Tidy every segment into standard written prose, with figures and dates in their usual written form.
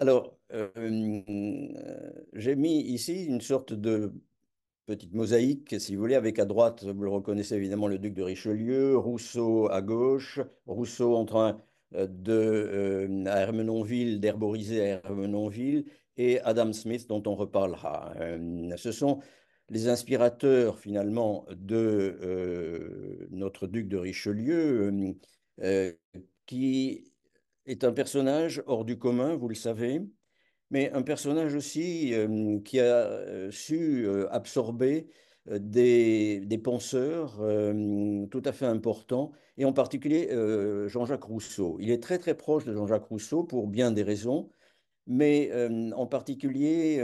Alors, j'ai mis ici une sorte de petite mosaïque, si vous voulez, avec à droite, vous le reconnaissez évidemment, le duc de Richelieu, Rousseau à gauche, Rousseau en train à Ermenonville, d'herboriser à Ermenonville, et Adam Smith, dont on reparlera. Ce sont les inspirateurs, finalement, de notre duc de Richelieu, qui est un personnage hors du commun, vous le savez, mais un personnage aussi qui a su absorber des penseurs tout à fait importants, et en particulier Jean-Jacques Rousseau. Il est très très proche de Jean-Jacques Rousseau pour bien des raisons, mais en particulier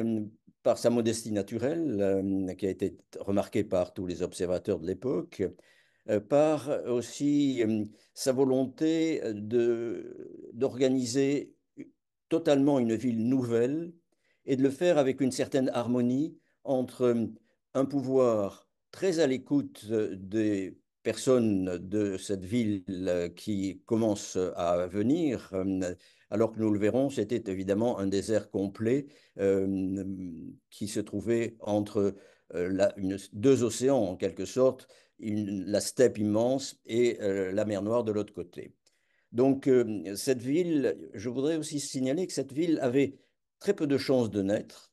par sa modestie naturelle, qui a été remarquée par tous les observateurs de l'époque, par aussi sa volonté d'organiser totalement une ville nouvelle et de le faire avec une certaine harmonie entre un pouvoir très à l'écoute des personnes de cette ville qui commence à venir. Alors que nous le verrons, c'était évidemment un désert complet euh, qui se trouvait entre deux océans en quelque sorte, la steppe immense et la mer Noire de l'autre côté. Donc, cette ville, je voudrais aussi signaler que cette ville avait très peu de chances de naître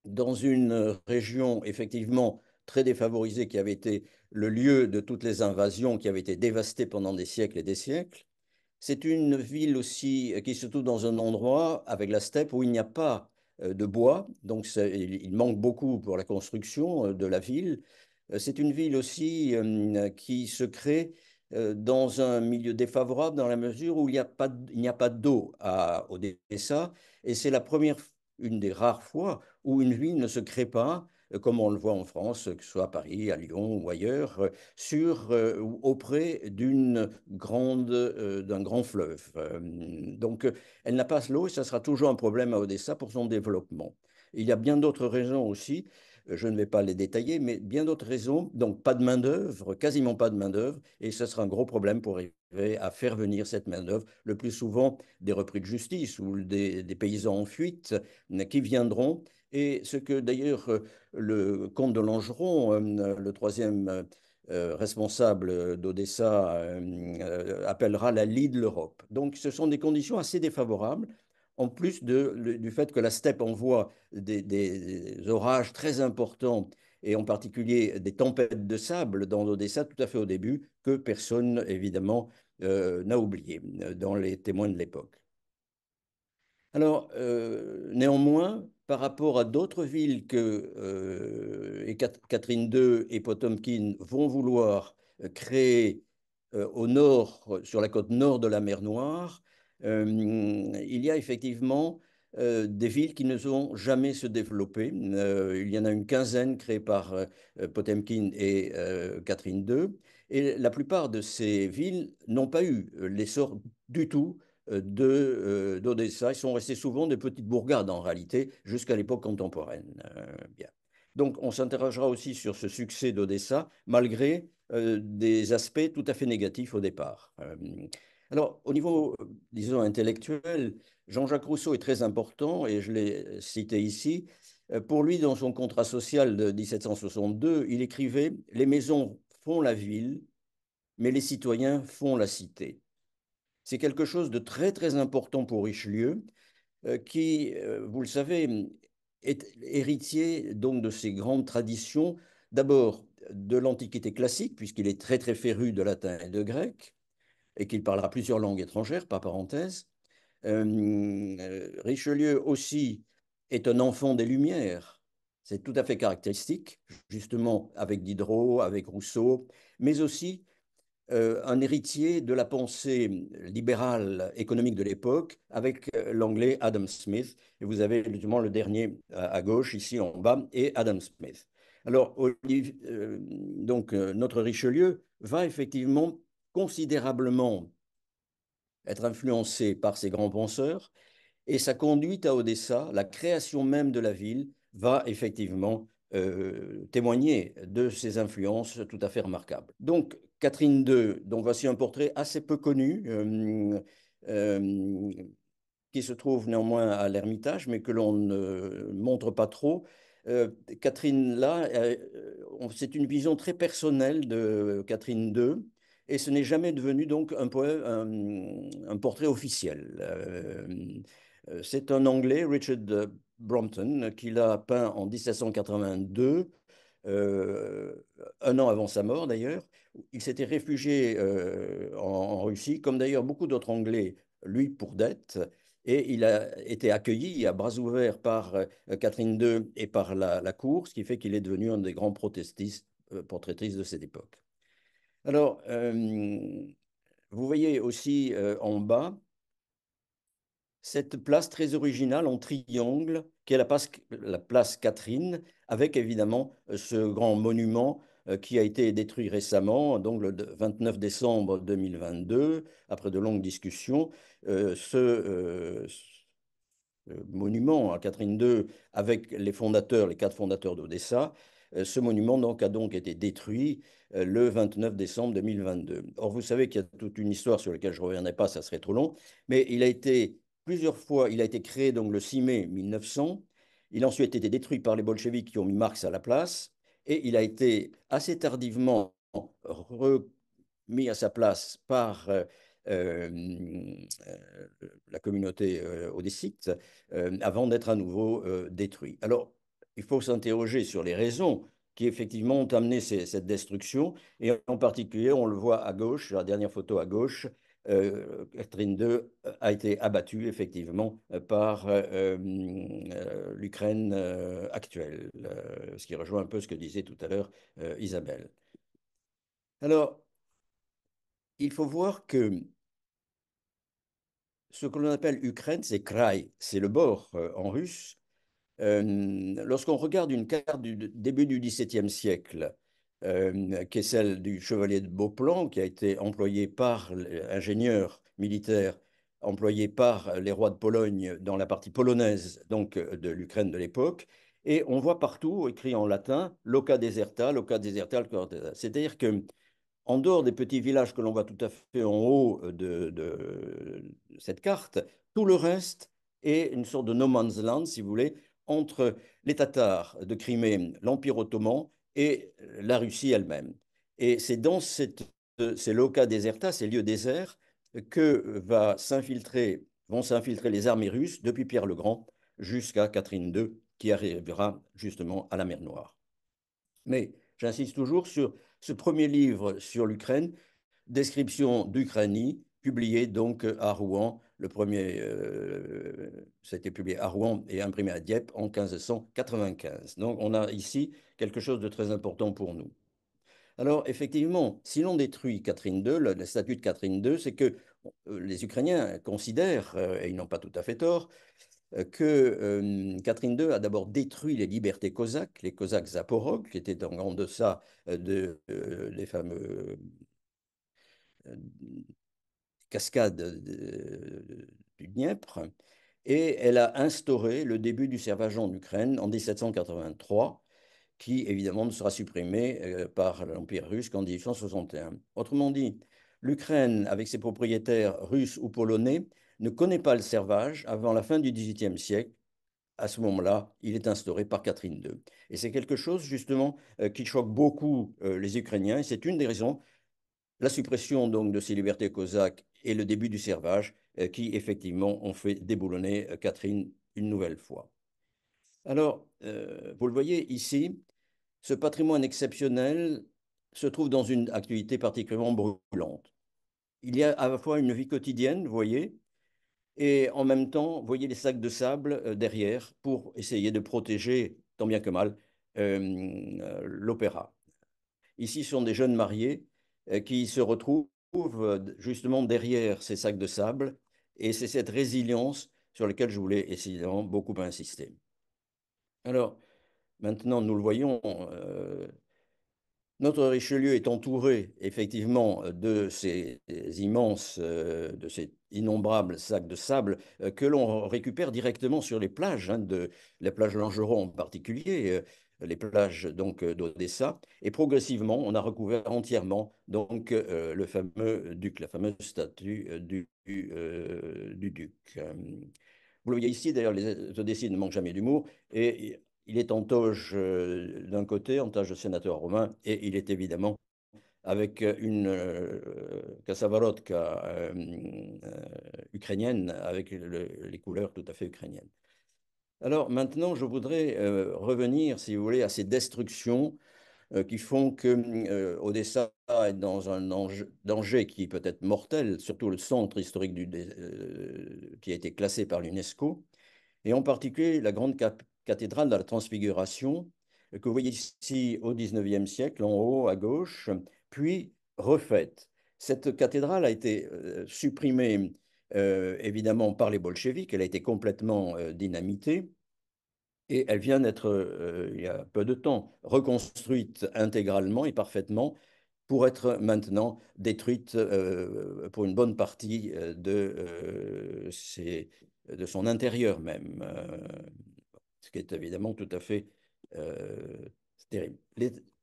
dans une région effectivement très défavorisée qui avait été le lieu de toutes les invasions qui avaient été dévastées pendant des siècles et des siècles. C'est une ville aussi qui se trouve dans un endroit avec la steppe où il n'y a pas de bois, donc il manque beaucoup pour la construction de la ville. C'est une ville aussi qui se crée dans un milieu défavorable dans la mesure où il n'y a pas d'eau à Odessa, et c'est une des rares fois où une ville ne se crée pas, comme on le voit en France, que ce soit à Paris, à Lyon ou ailleurs, ou auprès d'un grand fleuve. Donc, elle n'a pas l'eau et ça sera toujours un problème à Odessa pour son développement. Il y a bien d'autres raisons aussi, je ne vais pas les détailler, mais bien d'autres raisons. Donc, pas de main-d'œuvre, quasiment pas de main-d'œuvre, et ce sera un gros problème pour arriver à faire venir cette main-d'œuvre, le plus souvent des repris de justice ou des paysans en fuite qui viendront. Et ce que d'ailleurs le comte de Langeron, le troisième responsable d'Odessa, appellera la lie de l'Europe. Donc ce sont des conditions assez défavorables, en plus du fait que la steppe envoie des orages très importants, et en particulier des tempêtes de sable dans l'Odessa tout à fait au début, que personne, évidemment, n'a oublié dans les témoins de l'époque. Alors, néanmoins, par rapport à d'autres villes que Catherine II et Potemkin vont vouloir créer au nord, sur la côte nord de la mer Noire, il y a effectivement des villes qui ne sont jamais se développer. Il y en a une quinzaine créées par Potemkin et Catherine II, et la plupart de ces villes n'ont pas eu l'essor du tout d'Odessa. Ils sont restés souvent des petites bourgades en réalité, jusqu'à l'époque contemporaine. Bien. Donc on s'interrogera aussi sur ce succès d'Odessa, malgré des aspects tout à fait négatifs au départ. Alors au niveau, disons, intellectuel, Jean-Jacques Rousseau est très important, et je l'ai cité ici. Pour lui, dans son contrat social de 1762, il écrivait: les maisons font la ville, mais les citoyens font la cité. C'est quelque chose de très très important pour Richelieu, qui, vous le savez, est héritier donc de ces grandes traditions, d'abord de l'Antiquité classique, puisqu'il est très très féru de latin et de grec, et qu'il parlera plusieurs langues étrangères, par parenthèse. Richelieu aussi est un enfant des Lumières. C'est tout à fait caractéristique, justement avec Diderot, avec Rousseau, mais aussi un héritier de la pensée libérale économique de l'époque avec l'anglais Adam Smith. Et vous avez justement le dernier à gauche, ici en bas, et Adam Smith. Alors, notre Richelieu va effectivement considérablement être influencé par ces grands penseurs, et sa conduite à Odessa, la création même de la ville, va effectivement témoigner de ces influences tout à fait remarquables. Donc, Catherine II, donc voici un portrait assez peu connu, euh, qui se trouve néanmoins à l'Ermitage, mais que l'on ne montre pas trop. Catherine, là, c'est une vision très personnelle de Catherine II, et ce n'est jamais devenu donc un portrait officiel. C'est un Anglais, Richard Brompton, qui l'a peint en 1782, euh, un an avant sa mort d'ailleurs. Il s'était réfugié en Russie, comme d'ailleurs beaucoup d'autres Anglais, lui pour dette, et il a été accueilli à bras ouverts par Catherine II et par la cour, ce qui fait qu'il est devenu un des grands portraitistes de cette époque. Alors, vous voyez aussi en bas cette place très originale en triangle, qui est la place Catherine, avec évidemment ce grand monument qui a été détruit récemment, donc le 29 décembre 2022, après de longues discussions. Ce monument à Catherine II avec les fondateurs, les 4 fondateurs d'Odessa. Ce monument a donc été détruit le 29 décembre 2022. Or, vous savez qu'il y a toute une histoire sur laquelle je ne reviendrai pas, ça serait trop long, mais il a été plusieurs fois, il a été créé donc le 6 mai 1900. Il a ensuite été détruit par les bolcheviks qui ont mis Marx à la place, et il a été assez tardivement remis à sa place par euh, euh, la communauté odessite avant d'être à nouveau détruit. Alors, il faut s'interroger sur les raisons qui effectivement ont amené cette destruction, et en particulier, on le voit à gauche, la dernière photo à gauche, Catherine II a été abattue effectivement par l'Ukraine actuelle, ce qui rejoint un peu ce que disait tout à l'heure Isabelle. Alors, il faut voir que ce que l'on appelle Ukraine, c'est Krai, c'est le bord en russe. Lorsqu'on regarde une carte du début du XVIIe siècle, qui est celle du chevalier de Beauplan, qui a été employé par l'ingénieur militaire, employé par les rois de Pologne dans la partie polonaise donc de l'Ukraine de l'époque, et on voit partout écrit en latin Loca deserta, c'est-à-dire que en dehors des petits villages que l'on voit tout à fait en haut de cette carte, tout le reste est une sorte de no man's land, si vous voulez, entre les Tatars de Crimée, l'Empire ottoman et la Russie elle-même. Et c'est dans ces loca deserta, ces lieux déserts, que vont s'infiltrer les armées russes depuis Pierre le Grand jusqu'à Catherine II, qui arrivera justement à la mer Noire. Mais j'insiste toujours sur ce premier livre sur l'Ukraine, Description d'Ukranie, publié donc à Rouen. Le premier, ça a été publié à Rouen et imprimé à Dieppe en 1595. Donc on a ici quelque chose de très important pour nous. Alors effectivement, si l'on détruit Catherine II, le statut de Catherine II, c'est que les Ukrainiens considèrent, et ils n'ont pas tout à fait tort, que Catherine II a d'abord détruit les libertés cosaques, les Cosaques Zaporog, qui étaient en deçà des fameux cascades du Dniepr, et elle a instauré le début du servage en Ukraine en 1783, qui évidemment ne sera supprimé par l'Empire russe qu'en 1861. Autrement dit, l'Ukraine, avec ses propriétaires russes ou polonais, ne connaît pas le servage avant la fin du XVIIIe siècle. À ce moment-là, il est instauré par Catherine II. Et c'est quelque chose, justement, qui choque beaucoup les Ukrainiens. Et c'est une des raisons, la suppression donc de ces libertés cosaques et le début du servage, qui effectivement ont fait déboulonner Catherine une nouvelle fois. Alors, vous le voyez ici, ce patrimoine exceptionnel se trouve dans une activité particulièrement brûlante. Il y a à la fois une vie quotidienne, vous voyez, et en même temps, vous voyez les sacs de sable derrière pour essayer de protéger, tant bien que mal, l'opéra. Ici, ce sont des jeunes mariés qui se retrouvent justement derrière ces sacs de sable, et c'est cette résilience sur laquelle je voulais essayer beaucoup insister. Alors, maintenant, nous le voyons, notre Richelieu est entouré effectivement de ces innombrables sacs de sable que l'on récupère directement sur les plages, les plages Langeron en particulier, les plages donc d'Odessa. Et progressivement, on a recouvert entièrement donc le fameux duc, la fameuse statue du duc. Vous le voyez ici, d'ailleurs, les Odécides ne manquent jamais d'humour. Et il est en toge d'un côté, en toge de sénateur romain, et il est évidemment avec une kasavarotka ukrainienne, avec les couleurs tout à fait ukrainiennes. Alors maintenant, je voudrais revenir, si vous voulez, à ces destructions qui font que Odessa est dans un danger qui peut être mortel, surtout le centre historique qui a été classé par l'UNESCO, et en particulier la grande cathédrale de la Transfiguration, que vous voyez ici au XIXe siècle, en haut à gauche, puis refaite. Cette cathédrale a été supprimée évidemment par les bolcheviks, elle a été complètement dynamitée. Et elle vient d'être, il y a peu de temps, reconstruite intégralement et parfaitement pour être maintenant détruite pour une bonne partie de son intérieur même, ce qui est évidemment tout à fait euh, terrible.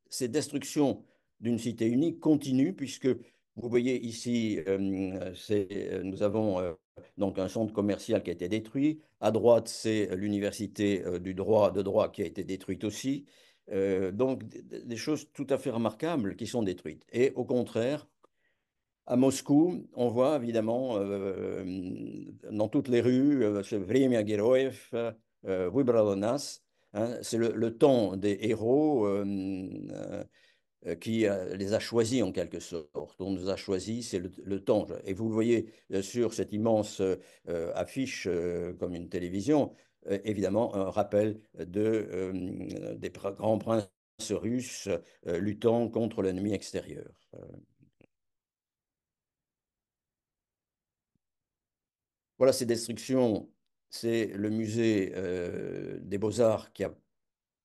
Ces destructions d'une cité unique continuent puisque vous voyez ici, nous avons donc un centre commercial qui a été détruit. À droite, c'est l'université de droit qui a été détruite aussi. Donc des choses tout à fait remarquables qui sont détruites. Et au contraire, à Moscou, on voit évidemment dans toutes les rues ce Vremya Geroev, Vybralo nas, hein, c'est le temps des héros qui les a choisis en quelque sorte. On nous a choisis, c'est le temps. Et vous le voyez sur cette immense affiche comme une télévision, évidemment un rappel des grands princes russes luttant contre l'ennemi extérieur. Voilà ces destructions. C'est le musée des Beaux-Arts qui a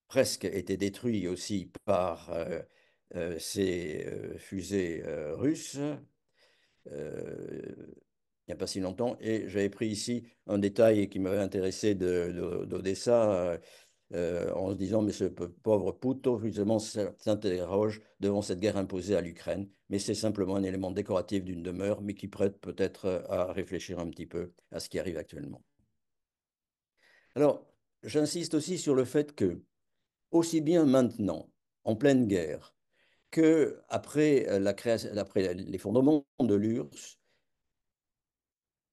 presque été détruit aussi par ces fusées russes. Il n'y a pas si longtemps. Et j'avais pris ici un détail qui m'avait intéressé d'Odessa en se disant, mais ce pauvre Puto, justement, s'interroge devant cette guerre imposée à l'Ukraine. Mais c'est simplement un élément décoratif d'une demeure, mais qui prête peut-être à réfléchir un petit peu à ce qui arrive actuellement. Alors, j'insiste aussi sur le fait que, aussi bien maintenant, en pleine guerre, que après l'effondrement de l'URSS,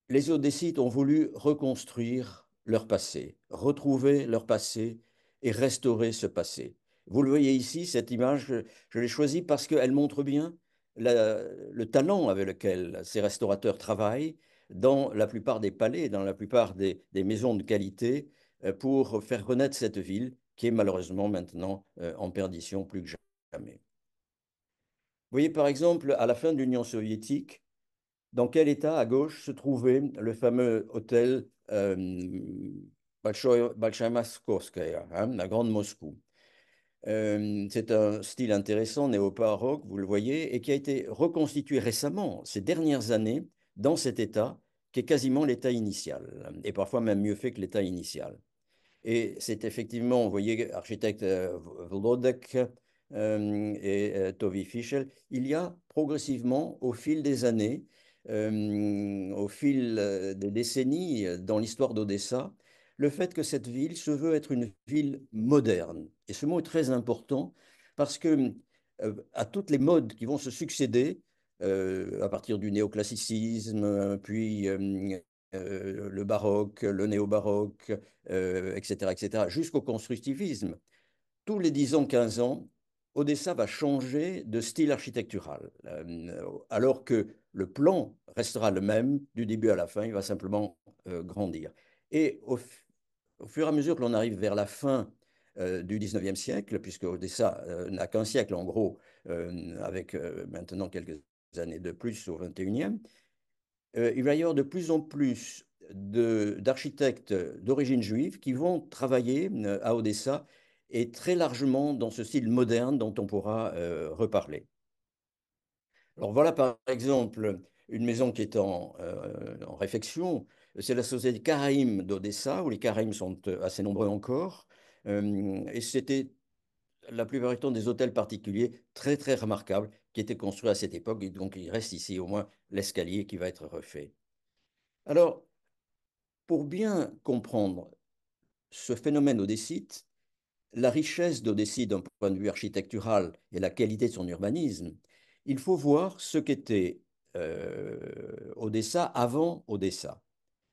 les Odécites ont voulu reconstruire leur passé, retrouver leur passé et restaurer ce passé. Vous le voyez ici, cette image, je l'ai choisie parce qu'elle montre bien le talent avec lequel ces restaurateurs travaillent dans la plupart des palais, dans la plupart des maisons de qualité, pour faire renaître cette ville qui est malheureusement maintenant en perdition plus que jamais. Vous voyez par exemple, à la fin de l'Union soviétique, dans quel état à gauche se trouvait le fameux hôtel Bolshoïa Moskovskaya, hein, la Grande Moscou. C'est un style intéressant, néo-baroque, vous le voyez, et qui a été reconstitué récemment, ces dernières années, dans cet état qui est quasiment l'état initial, et parfois même mieux fait que l'état initial. Et c'est effectivement, vous voyez, architecte Vlodek et Tovi Fischel, il y a progressivement, au fil des années, au fil des décennies dans l'histoire d'Odessa, le fait que cette ville se veut être une ville moderne. Et ce mot est très important parce que à toutes les modes qui vont se succéder, à partir du néoclassicisme, puis le baroque, le néo-baroque, etc., jusqu'au constructivisme. Tous les 10 ans, 15 ans, Odessa va changer de style architectural, alors que le plan restera le même du début à la fin, il va simplement grandir. Et au fur et à mesure que l'on arrive vers la fin du 19e siècle, puisque Odessa n'a qu'un siècle en gros, avec maintenant quelques années de plus au 21e, il va y avoir de plus en plus d'architectes d'origine juive qui vont travailler à Odessa et très largement dans ce style moderne dont on pourra reparler. Alors voilà par exemple une maison qui est en réfection, c'est la société Karaïm d'Odessa, où les Karaïm sont assez nombreux encore, et c'était la plupart du temps des hôtels particuliers très très remarquables qui étaient construits à cette époque, et donc il reste ici au moins l'escalier qui va être refait. Alors, Pour bien comprendre ce phénomène odessite, la richesse d'Odessie d'un point de vue architectural et la qualité de son urbanisme, il faut voir ce qu'était Odessa avant Odessa,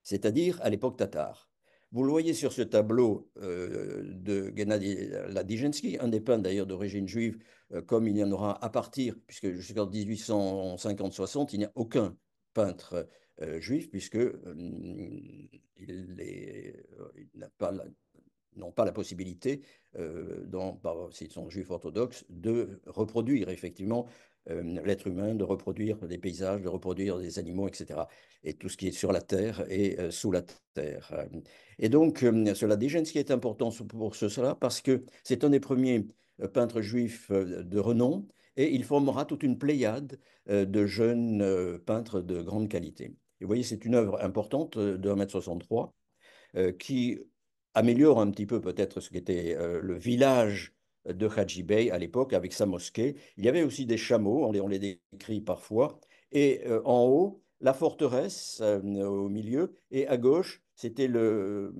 c'est-à-dire à l'époque tatar. Vous le voyez sur ce tableau de Gennady Ladijensky, un des peintres d'ailleurs d'origine juive, comme il y en aura à partir, puisque jusqu'en 1850-60, il n'y a aucun peintre juif, puisque il n'a pas n'ont pas la possibilité, s'ils sont juifs orthodoxes, de reproduire effectivement l'être humain, de reproduire des paysages, de reproduire des animaux, etc. Et tout ce qui est sur la terre et sous la terre. Et donc, cela déjà, ce qui est important pour cela, parce que c'est un des premiers peintres juifs de renom, et il formera toute une pléiade de jeunes peintres de grande qualité. Et vous voyez, c'est une œuvre importante de 1,63 m qui améliore un petit peu peut-être ce qu'était le village de Hadji Bey à l'époque avec sa mosquée. Il y avait aussi des chameaux, on les décrit parfois, et en haut, la forteresse au milieu, et à gauche, c'était le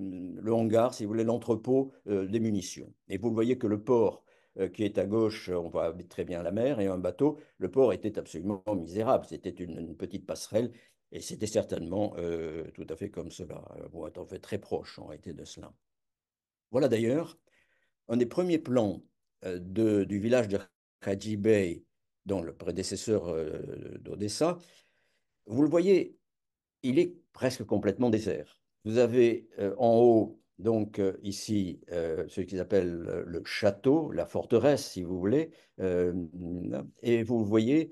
hangar, si vous voulez, l'entrepôt des munitions. Et vous voyez que le port qui est à gauche, on voit très bien la mer et un bateau, le port était absolument misérable. C'était une petite passerelle et c'était certainement tout à fait comme cela. Bon, en fait très proche en réalité de cela. Voilà d'ailleurs un des premiers plans du village de Hadji Bey, dont le prédécesseur d'Odessa. Vous le voyez, il est presque complètement désert. Vous avez en haut, donc ici, ce qu'ils appellent le château, la forteresse, si vous voulez, euh, et vous voyez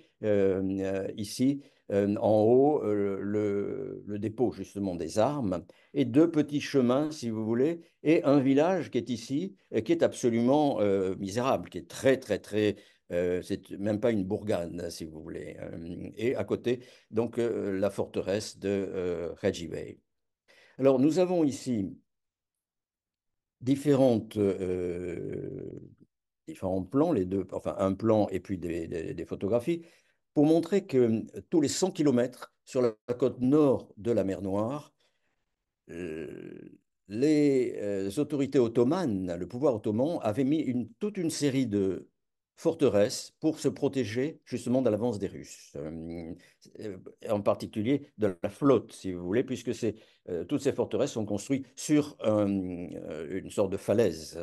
ici, en haut, le dépôt justement des armes, et deux petits chemins, si vous voulez, et un village qui est ici, qui est absolument misérable, qui est très, très, très... c'est même pas une bourgade, si vous voulez. Et à côté, donc la forteresse de Hadji Bey. Alors, nous avons ici différentes, différents plans, les deux, enfin un plan et puis des photographies, pour montrer que tous les 100 kilomètres sur la côte nord de la mer Noire, euh, les autorités ottomanes, le pouvoir ottoman, avait mis toute une série de forteresses pour se protéger justement de l'avance des Russes, en particulier de la flotte, si vous voulez, puisque toutes ces forteresses sont construites sur une sorte de falaise.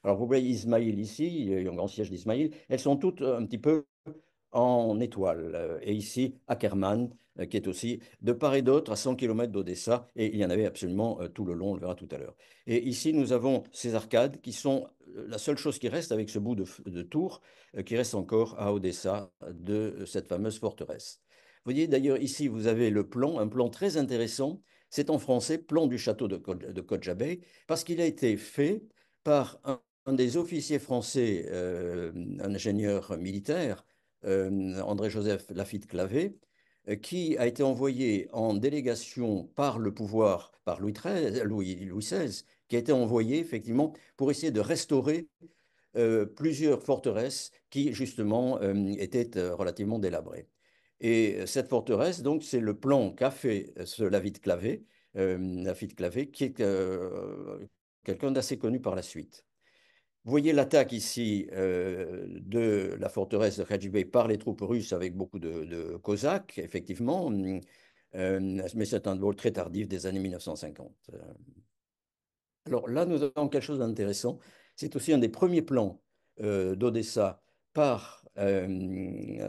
Alors vous voyez Ismaïl ici, il y a un grand siège d'Ismaïl, elles sont toutes un petit peu en étoile. Et ici, Ackermann, qui est aussi de part et d'autre à 100 km d'Odessa, et il y en avait absolument tout le long, on le verra tout à l'heure. Et ici, nous avons ces arcades qui sont la seule chose qui reste avec ce bout de tour qui reste encore à Odessa de cette fameuse forteresse. Vous voyez d'ailleurs ici, vous avez le plan, un plan très intéressant. C'est en français, plan du château de Kotzebue, parce qu'il a été fait par un des officiers français, un ingénieur militaire, André-Joseph Lafitte-Clavé, qui a été envoyé en délégation par le pouvoir, par Louis XVI, qui a été envoyé effectivement pour essayer de restaurer plusieurs forteresses qui justement étaient relativement délabrées. Et cette forteresse, donc, c'est le plan qu'a fait ce Lafitte-Clavé, qui est quelqu'un d'assez connu par la suite. Vous voyez l'attaque ici de la forteresse de Hadjibey par les troupes russes avec beaucoup de Cosaques, effectivement, mais c'est un vol très tardif des années 1950. Alors là, nous avons quelque chose d'intéressant. C'est aussi un des premiers plans d'Odessa par les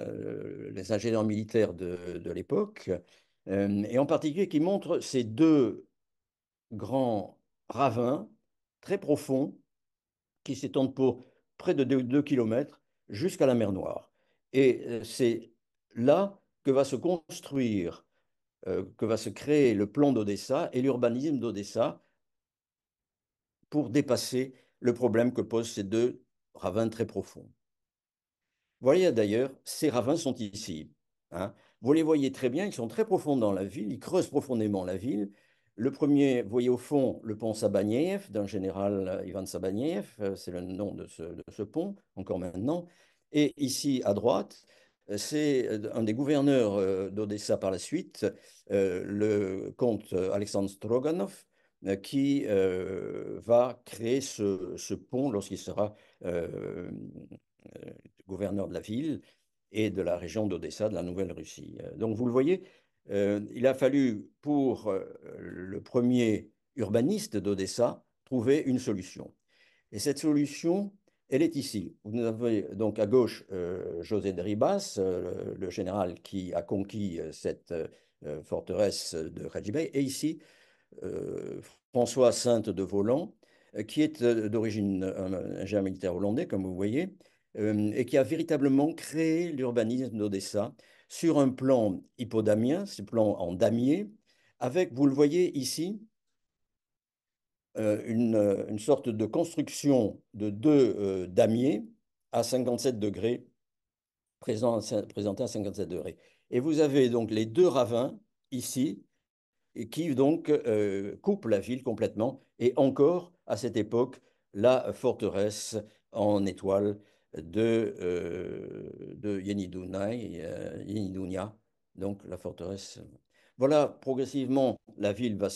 ingénieurs militaires de l'époque, et en particulier qui montre ces deux grands ravins très profonds qui s'étendent pour près de 2 km jusqu'à la mer Noire. Et c'est là que va se construire, que va se créer le plan d'Odessa et l'urbanisme d'Odessa pour dépasser le problème que posent ces deux ravins très profonds. Voyez d'ailleurs, ces ravins sont ici, hein. Vous les voyez très bien, ils sont très profonds dans la ville, ils creusent profondément la ville. Le premier, vous voyez au fond le pont Sabaniev d'un général Ivan Sabaniev, c'est le nom de ce pont, encore maintenant. Et ici à droite, c'est un des gouverneurs d'Odessa par la suite, le comte Alexandre Stroganov, qui va créer ce pont lorsqu'il sera euh, gouverneur de la ville et de la région d'Odessa, de la Nouvelle-Russie. Donc vous le voyez, il a fallu pour le premier urbaniste d'Odessa trouver une solution. Et cette solution, elle est ici. Vous avez donc à gauche José de Ribas, le général qui a conquis cette forteresse de Hadjibey, et ici euh, François Sainte de Voland, qui est d'origine un ingénieur militaire hollandais, comme vous voyez, et qui a véritablement créé l'urbanisme d'Odessa sur un plan hippodamien, ce plan en damier, avec, vous le voyez ici, une sorte de construction de deux damiers à 57 degrés, présentés à 57 degrés. Et vous avez donc les deux ravins ici, et qui donc coupe la ville complètement. Et encore, à cette époque, la forteresse en étoile de Yenidunia, donc la forteresse. Voilà, progressivement, la ville va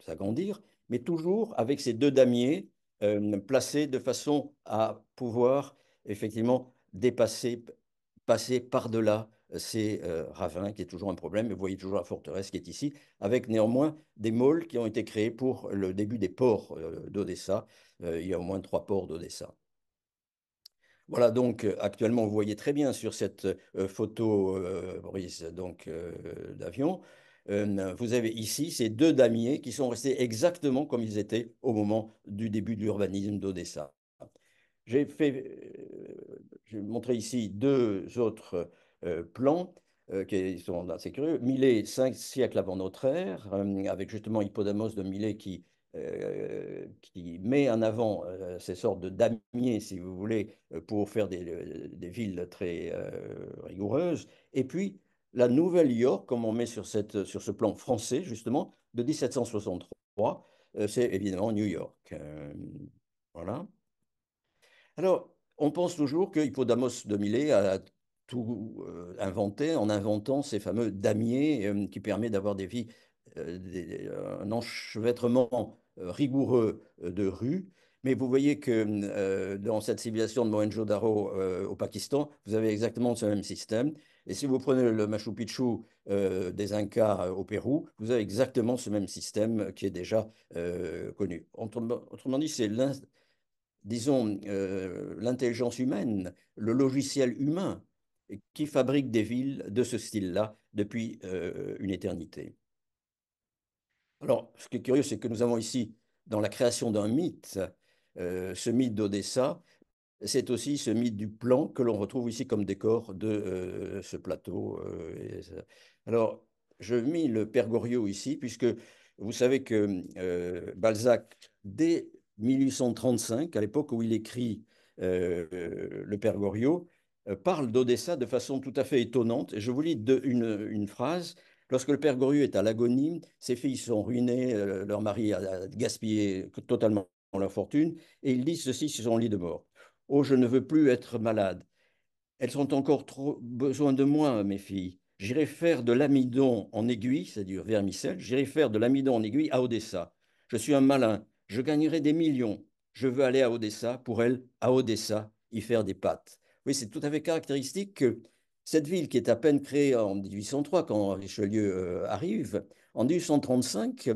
s'agrandir, mais toujours avec ces deux damiers placés de façon à pouvoir effectivement dépasser, passer par-delà ces ravins, qui est toujours un problème. Vous voyez toujours la forteresse qui est ici, avec néanmoins des môles qui ont été créés pour le début des ports d'Odessa. Il y a au moins trois ports d'Odessa. Voilà, donc actuellement, vous voyez très bien sur cette photo, Boris, donc d'avion, vous avez ici ces deux damiers qui sont restés exactement comme ils étaient au moment du début de l'urbanisme d'Odessa. J'ai montré ici deux autres plans qui sont assez curieux. Milet, 5 siècles avant notre ère, avec justement Hippodamos de Milet qui met en avant ces sortes de damiers, si vous voulez, pour faire des villes très rigoureuses. Et puis la Nouvelle-York, comme on met sur sur ce plan français, justement, de 1763, c'est évidemment New York. Voilà. Alors, on pense toujours que Hippodamos de Milet a tout inventé en inventant ces fameux damiers qui permettent d'avoir des vies, un enchevêtrement rigoureux de rues. Mais vous voyez que dans cette civilisation de Mohenjo-Daro au Pakistan, vous avez exactement ce même système. Et si vous prenez le Machu Picchu des Incas au Pérou, vous avez exactement ce même système qui est déjà connu. Autrement dit, c'est disons, l'intelligence humaine, le logiciel humain, qui fabrique des villes de ce style-là depuis une éternité. Alors, ce qui est curieux, c'est que nous avons ici, dans la création d'un mythe, ce mythe d'Odessa, c'est aussi ce mythe du plan que l'on retrouve ici comme décor de ce plateau. Alors, je mis le Père Goriot ici, puisque vous savez que Balzac, dès 1835, à l'époque où il écrit le Père Goriot, parle d'Odessa de façon tout à fait étonnante. Et je vous lis une phrase. Lorsque le Père Goriot est à l'agonie, ses filles sont ruinées, leur mari a gaspillé totalement leur fortune, et il dit ceci sur son lit de mort. Oh, je ne veux plus être malade. Elles ont encore trop besoin de moi, mes filles. J'irai faire de l'amidon en aiguille, c'est-à-dire vermicelle, j'irai faire de l'amidon en aiguille à Odessa. Je suis un malin, je gagnerai des millions. Je veux aller à Odessa, pour elle, à Odessa, y faire des pâtes. Oui, c'est tout à fait caractéristique que cette ville qui est à peine créée en 1803, quand Richelieu arrive, en 1835,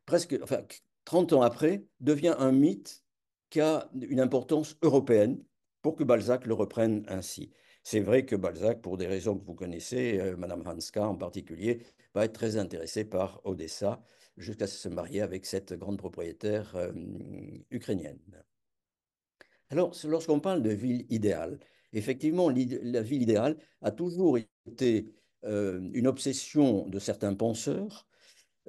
presque, enfin, 30 ans après, devient un mythe qui a une importance européenne pour que Balzac le reprenne ainsi. C'est vrai que Balzac, pour des raisons que vous connaissez, Madame Hanska en particulier, va être très intéressé par Odessa jusqu'à se marier avec cette grande propriétaire ukrainienne. Alors, lorsqu'on parle de ville idéale, effectivement, la ville idéale a toujours été une obsession de certains penseurs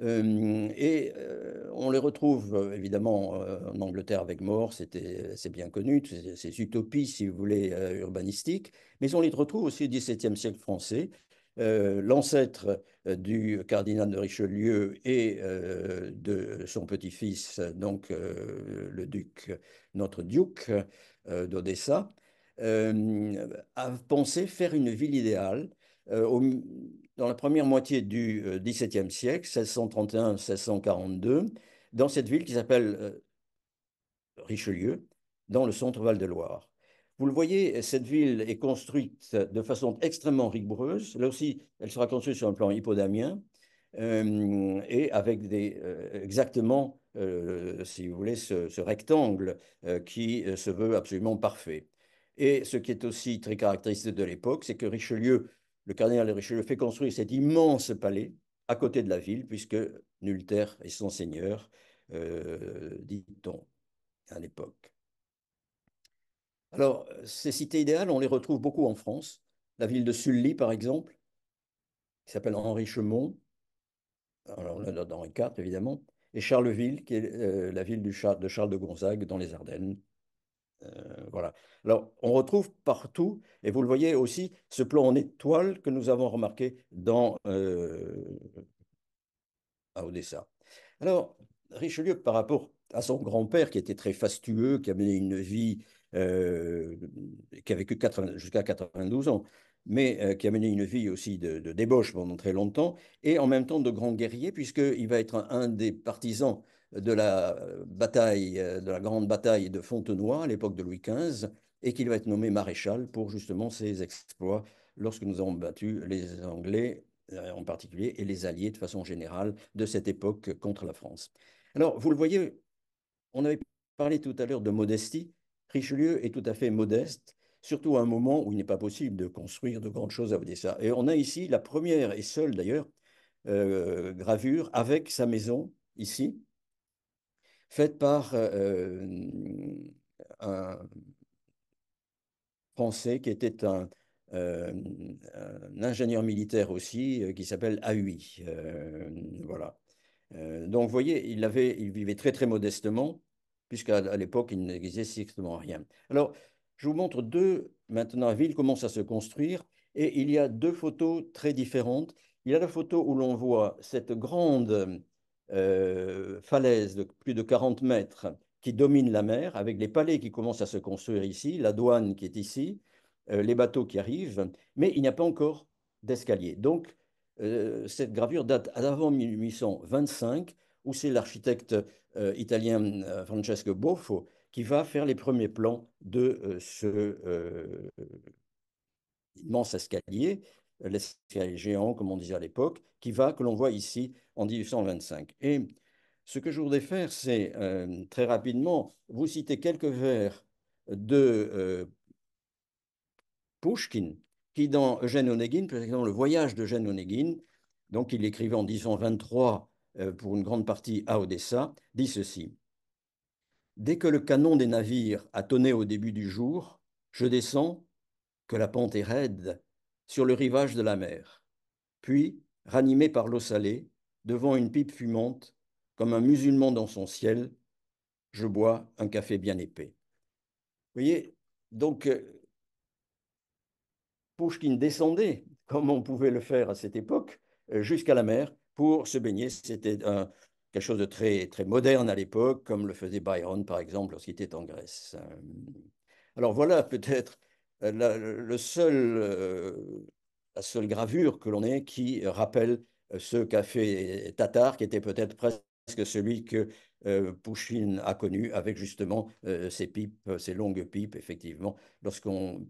on les retrouve évidemment en Angleterre avec More, c'est bien connu, ces utopies, si vous voulez, urbanistiques, mais on les retrouve aussi au XVIIe siècle français. L'ancêtre du cardinal de Richelieu et de son petit-fils, donc le duc, notre duc d'Odessa, a pensé faire une ville idéale euh, au- dans la première moitié du XVIIe siècle, 1631-1642, dans cette ville qui s'appelle Richelieu, dans le centre Val-de-Loire. Vous le voyez, cette ville est construite de façon extrêmement rigoureuse. Là aussi, elle sera construite sur un plan hippodamien et avec exactement, si vous voulez, ce rectangle qui se veut absolument parfait. Et ce qui est aussi très caractéristique de l'époque, c'est que Richelieu, le cardinal de Richelieu, fait construire cet immense palais à côté de la ville, puisque nul terre est son seigneur, dit-on à l'époque. Alors, ces cités idéales, on les retrouve beaucoup en France. La ville de Sully, par exemple, qui s'appelle Henri-Chemont, alors on l'a dans Henri IV, évidemment, et Charleville, qui est la ville de Charles de Gonzague, dans les Ardennes. Voilà. Alors, on retrouve partout, et vous le voyez aussi, ce plan en étoile que nous avons remarqué à Odessa. Alors, Richelieu, par rapport à son grand-père, qui était très fastueux, qui a mené une vie, euh, qui a vécu jusqu'à 92 ans, mais qui a mené une vie aussi de débauche pendant très longtemps, et en même temps de grand guerrier, puisqu'il va être un des partisans de la bataille, de la grande bataille de Fontenoy à l'époque de Louis XV, et qu'il va être nommé maréchal pour justement ses exploits lorsque nous avons battu les Anglais en particulier, et les alliés de façon générale de cette époque contre la France. Alors, vous le voyez, on avait parlé tout à l'heure de modestie. Richelieu est tout à fait modeste, surtout à un moment où il n'est pas possible de construire de grandes choses à Odessa. Et on a ici la première et seule d'ailleurs gravure avec sa maison ici, faite par un Français qui était euh, un ingénieur militaire aussi, qui s'appelle Ahui. Voilà. Donc, vous voyez, il vivait très, très modestement, puisqu'à l'époque, il n'existait strictement rien. Alors, je vous montre maintenant, la ville commence à se construire, et il y a deux photos très différentes. Il y a la photo où l'on voit cette grande falaise de plus de 40 mètres qui domine la mer, avec les palais qui commencent à se construire ici, la douane qui est ici, les bateaux qui arrivent, mais il n'y a pas encore d'escalier. Donc, cette gravure date d'avant 1825, où c'est l'architecte italien Francesco Boffo qui va faire les premiers plans de ce immense escalier, l'escalier géant, comme on disait à l'époque, que l'on voit ici en 1825. Et ce que je voudrais faire, c'est très rapidement vous citer quelques vers de Pouchkine, qui dans Eugène Onégine, par exemple, le voyage d'Eugène Onégine, donc il écrivait en 1823 pour une grande partie à Odessa, dit ceci. Dès que le canon des navires a tonné au début du jour, je descends, que la pente est raide, sur le rivage de la mer. Puis, ranimé par l'eau salée, devant une pipe fumante, comme un musulman dans son ciel, je bois un café bien épais. Vous voyez, donc Pouchkine descendait, comme on pouvait le faire à cette époque, jusqu'à la mer pour se baigner. C'était quelque chose de très, très moderne à l'époque, comme le faisait Byron, par exemple, lorsqu'il était en Grèce. Alors voilà peut-être la seule gravure que l'on ait qui rappelle ce café tatar, qui était peut-être presque celui que Pouchkine a connu, avec justement ces pipes, ces longues pipes, effectivement, lorsqu'on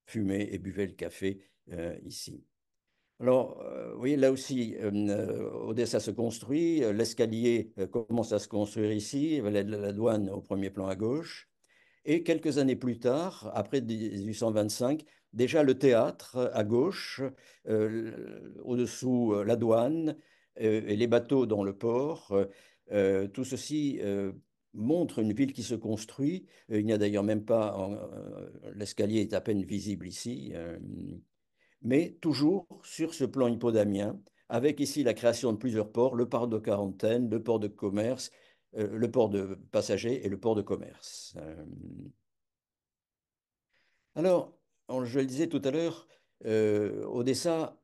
fumait et buvait le café ici. Alors, vous voyez, là aussi, Odessa se construit, l'escalier commence à se construire ici, la douane au premier plan à gauche. Et quelques années plus tard, après 1825, déjà le théâtre à gauche, au-dessous la douane et les bateaux dans le port, tout ceci montre une ville qui se construit. Il n'y a d'ailleurs même pas, l'escalier est à peine visible ici, mais toujours sur ce plan hippodamien, avec ici la création de plusieurs ports, le port de quarantaine, le port de commerce, le port de passagers et le port de commerce. Alors, je le disais tout à l'heure, Odessa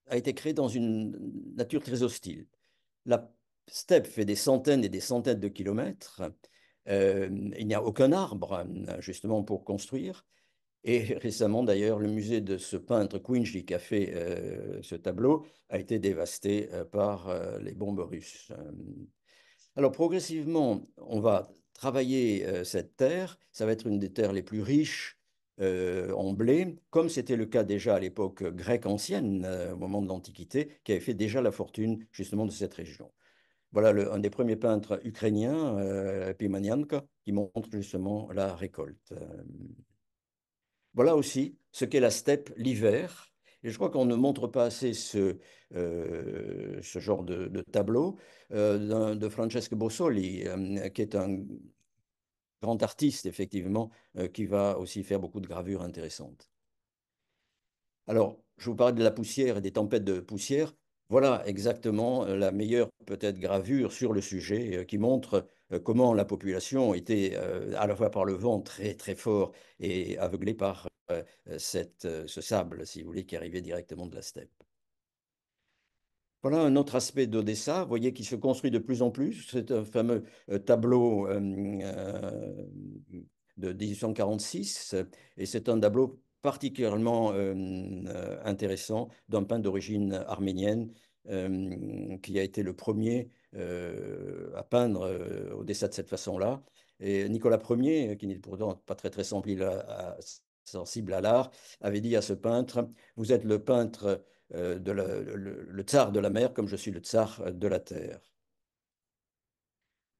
a été créée dans une nature très hostile. La steppe fait des centaines et des centaines de kilomètres. Il n'y a aucun arbre, justement, pour construire. Et récemment, d'ailleurs, le musée de ce peintre Quincy qui a fait ce tableau a été dévasté par les bombes russes. Alors, progressivement, on va travailler cette terre. Ça va être une des terres les plus riches en blé, comme c'était le cas déjà à l'époque grecque ancienne, au moment de l'Antiquité, qui avait fait déjà la fortune justement de cette région. Voilà un des premiers peintres ukrainiens, Pimanianka, qui montre justement la récolte. Voilà aussi ce qu'est la steppe l'hiver. Et je crois qu'on ne montre pas assez ce genre de tableau de Francesco Bossoli, qui est un grand artiste, effectivement, qui va aussi faire beaucoup de gravures intéressantes. Alors, je vous parlais de la poussière et des tempêtes de poussière. Voilà exactement la meilleure peut-être gravure sur le sujet qui montre comment la population était à la fois par le vent très très fort et aveuglée par ce sable, si vous voulez, qui arrivait directement de la steppe. Voilà un autre aspect d'Odessa, vous voyez, qui se construit de plus en plus. C'est un fameux tableau de 1846 et c'est un tableau particulièrement intéressant d'un peintre d'origine arménienne qui a été le premier à peindre Odessa de cette façon-là. Et Nicolas Ier, qui n'est pourtant pas très très sensible à l'art, avait dit à ce peintre, vous êtes le peintre le tsar de la mer comme je suis le tsar de la terre.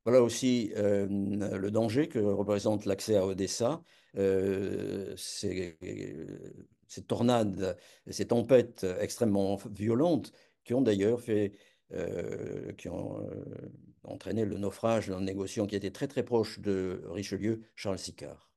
Voilà aussi le danger que représente l'accès à Odessa, ces tornades, ces tempêtes extrêmement violentes qui ont d'ailleurs qui ont entraîné le naufrage d'un négociant qui était très très proche de Richelieu, Charles Sicard.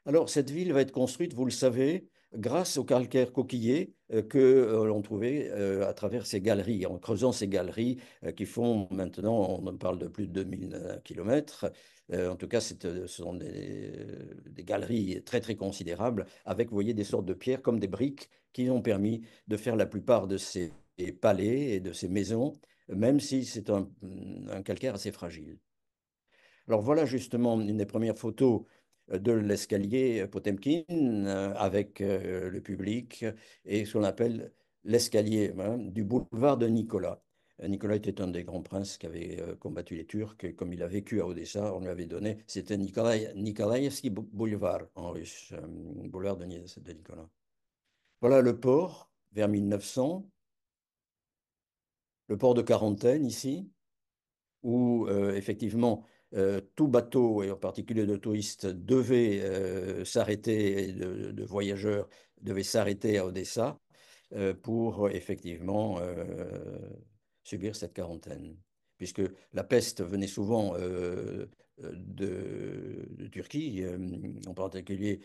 Alors, cette ville va être construite, vous le savez, grâce au calcaire coquillé que l'on trouvait à travers ces galeries, en creusant ces galeries qui font maintenant, on parle de plus de 2000 kilomètres. En tout cas, ce sont des galeries très, très considérables, avec, vous voyez, des sortes de pierres comme des briques qui ont permis de faire la plupart de ces palais et de ces maisons, même si c'est un calcaire assez fragile. Alors voilà justement une des premières photos de l'escalier Potemkin avec le public et ce qu'on appelle l'escalier du boulevard de Nicolas. Nicolas était un des grands princes qui avait combattu les Turcs et comme il a vécu à Odessa, on lui avait donné, c'était Nikolaïevski Boulevard en russe, boulevard de Nicolas. Voilà le port vers 1900, le port de quarantaine ici, où effectivement tout bateau, et en particulier de touristes, devait s'arrêter, et de voyageurs devaient s'arrêter à Odessa pour effectivement subir cette quarantaine. Puisque la peste venait souvent de Turquie, en particulier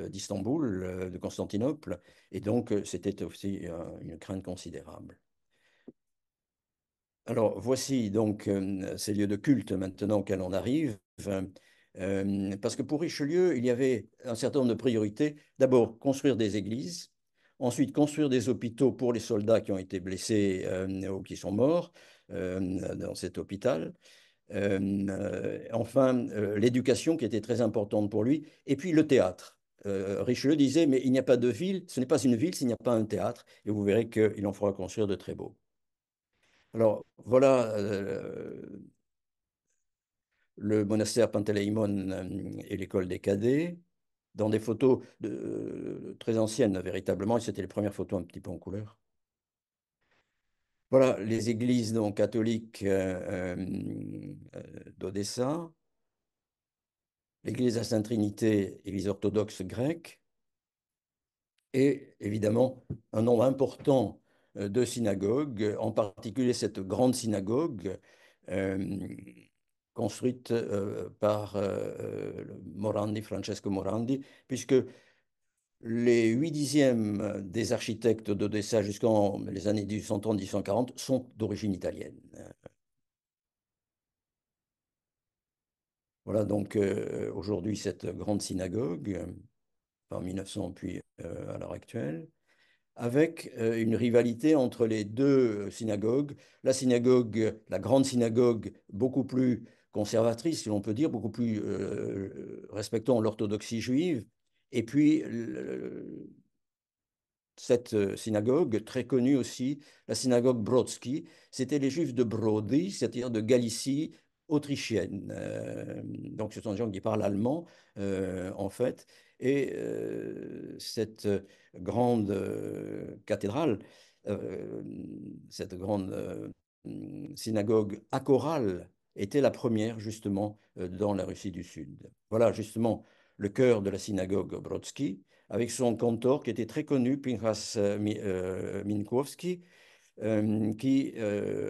d'Istanbul, de Constantinople, et donc c'était aussi une crainte considérable. Alors, voici donc ces lieux de culte maintenant auxquels on arrive. Parce que pour Richelieu, il y avait un certain nombre de priorités. D'abord, construire des églises. Ensuite, construire des hôpitaux pour les soldats qui ont été blessés ou qui sont morts dans cet hôpital. Enfin, l'éducation qui était très importante pour lui. Et puis le théâtre. Richelieu disait, mais il n'y a pas de ville, ce n'est pas une ville s'il n'y a pas un théâtre. Et vous verrez qu'il en faudra construire de très beaux. Alors voilà le monastère Pantéléïmon et l'école des cadets, dans des photos très anciennes véritablement, et c'était les premières photos un petit peu en couleur. Voilà les églises donc, catholiques d'Odessa, l'église à Sainte-Trinité, église orthodoxe grecque, et évidemment un nombre important de synagogues, en particulier cette grande synagogue euh, construite par Morandi, Francesco Morandi, puisque les 8/10 des architectes d'Odessa jusqu'en les années 1830-1840 sont d'origine italienne. Voilà donc aujourd'hui cette grande synagogue, en 1900 puis à l'heure actuelle, avec une rivalité entre les deux synagogues. La grande synagogue, beaucoup plus conservatrice, si l'on peut dire, beaucoup plus respectant l'orthodoxie juive, Et puis, cette synagogue, très connue aussi, la synagogue Brodsky, c'était les Juifs de Brody, c'est-à-dire de Galicie autrichienne. Donc, ce sont des gens qui parlent allemand, en fait. Et cette grande cathédrale, euh, cette grande synagogue achorale, était la première, justement, dans la Russie du Sud. Voilà, justement, le cœur de la synagogue Brodsky avec son cantor qui était très connu, Pinchas Minkowski, qui,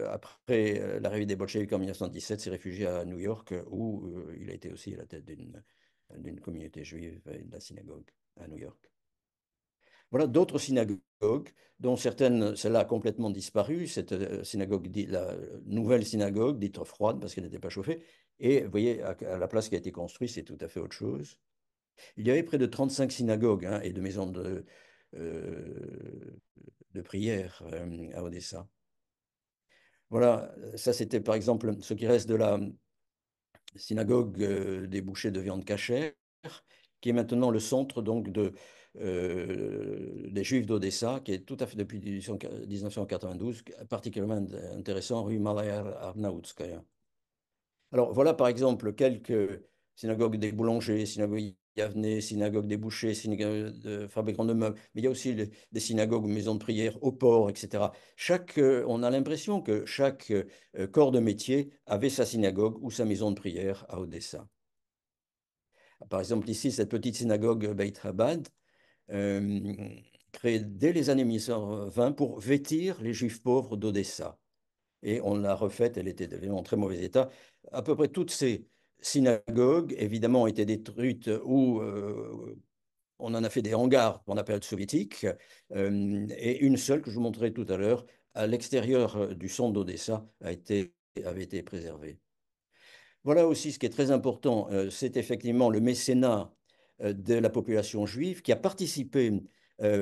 après l'arrivée des bolcheviks en 1917, s'est réfugié à New York, où il a été aussi à la tête d'une communauté juive et de la synagogue à New York. Voilà d'autres synagogues, dont certaines, celle-là a complètement disparu, cette synagogue, la nouvelle synagogue, dite froide parce qu'elle n'était pas chauffée, et vous voyez, à la place qui a été construite, c'est tout à fait autre chose. Il y avait près de 35 synagogues hein, et de maisons de prière à Odessa. Voilà, ça c'était par exemple ce qui reste de la synagogue des bouchers de viande cachère, qui est maintenant le centre donc des Juifs d'Odessa, qui est tout à fait depuis 1992, particulièrement intéressant, rue Malaya Arnaoutskaya. Alors voilà par exemple quelques synagogues des boulangers, synagogue Yavne, synagogue des bouchers, synagogue de fabricants de meubles, mais il y a aussi des synagogues ou maisons de prière au port, etc. On a l'impression que chaque corps de métier avait sa synagogue ou sa maison de prière à Odessa. Par exemple, ici, cette petite synagogue Beit Chabad, euh, créée dès les années 1920 pour vêtir les juifs pauvres d'Odessa. Et on l'a refaite, elle était en très mauvais état. À peu près toutes ces synagogues, évidemment, ont été détruites ou on en a fait des hangars pendant la période soviétique, et une seule que je vous montrerai tout à l'heure, à l'extérieur du centre d'Odessa, avait été préservée. Voilà aussi ce qui est très important, c'est effectivement le mécénat de la population juive qui a participé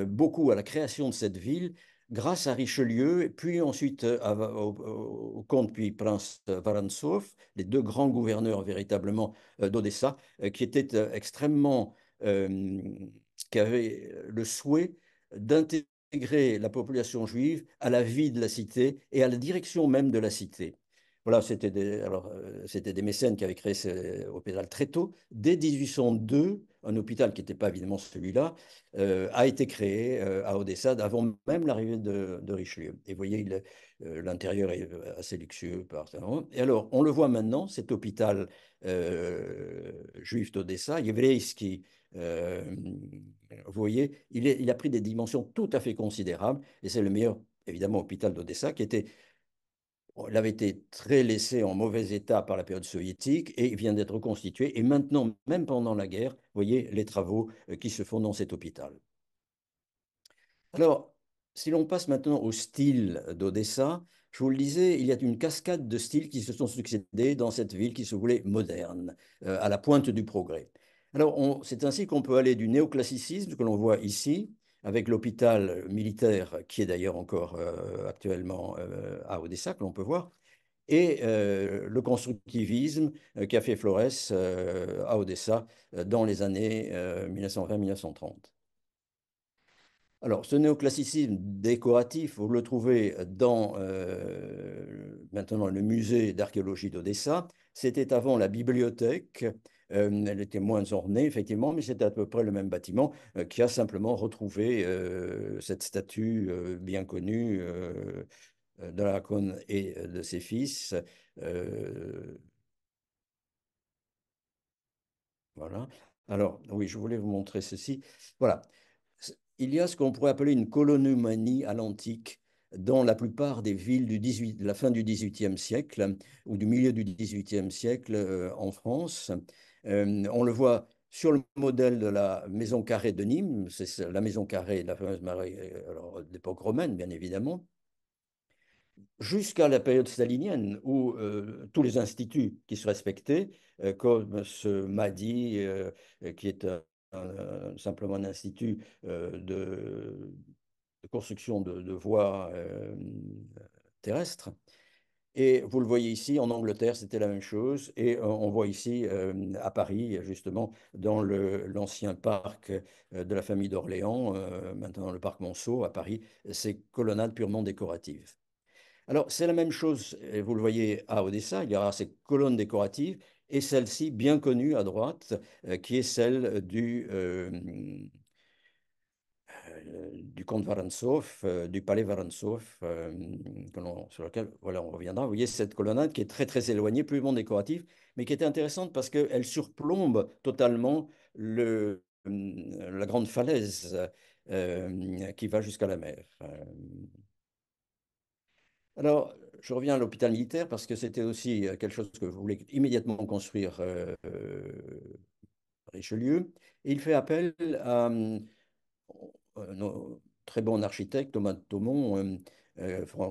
beaucoup à la création de cette ville grâce à Richelieu, puis ensuite au comte puis prince Vorontsov, les deux grands gouverneurs véritablement d'Odessa, qui étaient extrêmement, qui avaient le souhait d'intégrer la population juive à la vie de la cité et à la direction même de la cité. Voilà, c'était des mécènes qui avaient créé ce hôpital très tôt. Dès 1802, un hôpital qui n'était pas évidemment celui-là a été créé à Odessa avant même l'arrivée de Richelieu. Et vous voyez, l'intérieur est assez luxueux. Et alors, on le voit maintenant, cet hôpital juif d'Odessa, Yevreïski, vous voyez, il a pris des dimensions tout à fait considérables. Et c'est le meilleur, évidemment, hôpital d'Odessa qui était il avait été très laissé en mauvais état par la période soviétique et il vient d'être reconstitué. Et maintenant, même pendant la guerre, vous voyez les travaux qui se font dans cet hôpital. Alors, si l'on passe maintenant au style d'Odessa, je vous le disais, il y a une cascade de styles qui se sont succédés dans cette ville qui se voulait moderne, à la pointe du progrès. Alors, c'est ainsi qu'on peut aller du néoclassicisme que l'on voit ici, avec l'hôpital militaire qui est d'ailleurs encore actuellement à Odessa, que l'on peut voir, et le constructivisme qu'a fait Flores à Odessa dans les années 1920-1930. Alors, ce néoclassicisme décoratif, vous le trouvez dans maintenant le musée d'archéologie d'Odessa. C'était avant la bibliothèque. Elle était moins ornée, effectivement, mais c'était à peu près le même bâtiment qui a simplement retrouvé cette statue bien connue de la Laconne et de ses fils. Euh, voilà. Alors, oui, je voulais vous montrer ceci. Voilà. Il y a ce qu'on pourrait appeler une colonomanie à l'antique dans la plupart des villes de la fin du XVIIIe siècle ou du milieu du XVIIIe siècle en France. On le voit sur le modèle de la maison carrée de Nîmes, c'est la maison carrée, la fameuse alors, d'époque romaine, bien évidemment, jusqu'à la période stalinienne où tous les instituts qui se respectaient, comme ce MADI, qui est simplement un institut de construction de voies terrestres, Et vous le voyez ici, en Angleterre, c'était la même chose. Et on voit ici, à Paris, justement, dans l'ancien parc de la famille d'Orléans, maintenant le parc Monceau, à Paris, ces colonnades purement décoratives. Alors, c'est la même chose, et vous le voyez à Odessa, il y aura ces colonnes décoratives, et celle-ci, bien connue à droite, qui est celle du comte Vorontsov, du palais Vorontsov, sur lequel voilà, on reviendra. Vous voyez cette colonnade qui est très très éloignée, plus décorative, mais qui était intéressante parce qu'elle surplombe totalement la grande falaise qui va jusqu'à la mer. Alors, je reviens à l'hôpital militaire parce que c'était aussi quelque chose que je voulais immédiatement construire Richelieu. Et il fait appel à un très bon architecte, Thomas de Thomont,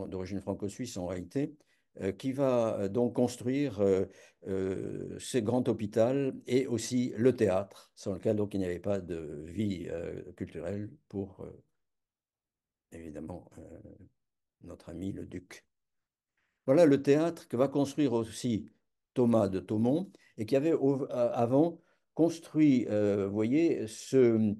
d'origine franco-suisse en réalité, qui va donc construire ce grand hôpital et aussi le théâtre, sans lequel donc il n'y avait pas de vie culturelle pour, évidemment, notre ami le duc. Voilà le théâtre que va construire aussi Thomas de Thomont et qui avait avant construit, vous voyez, ce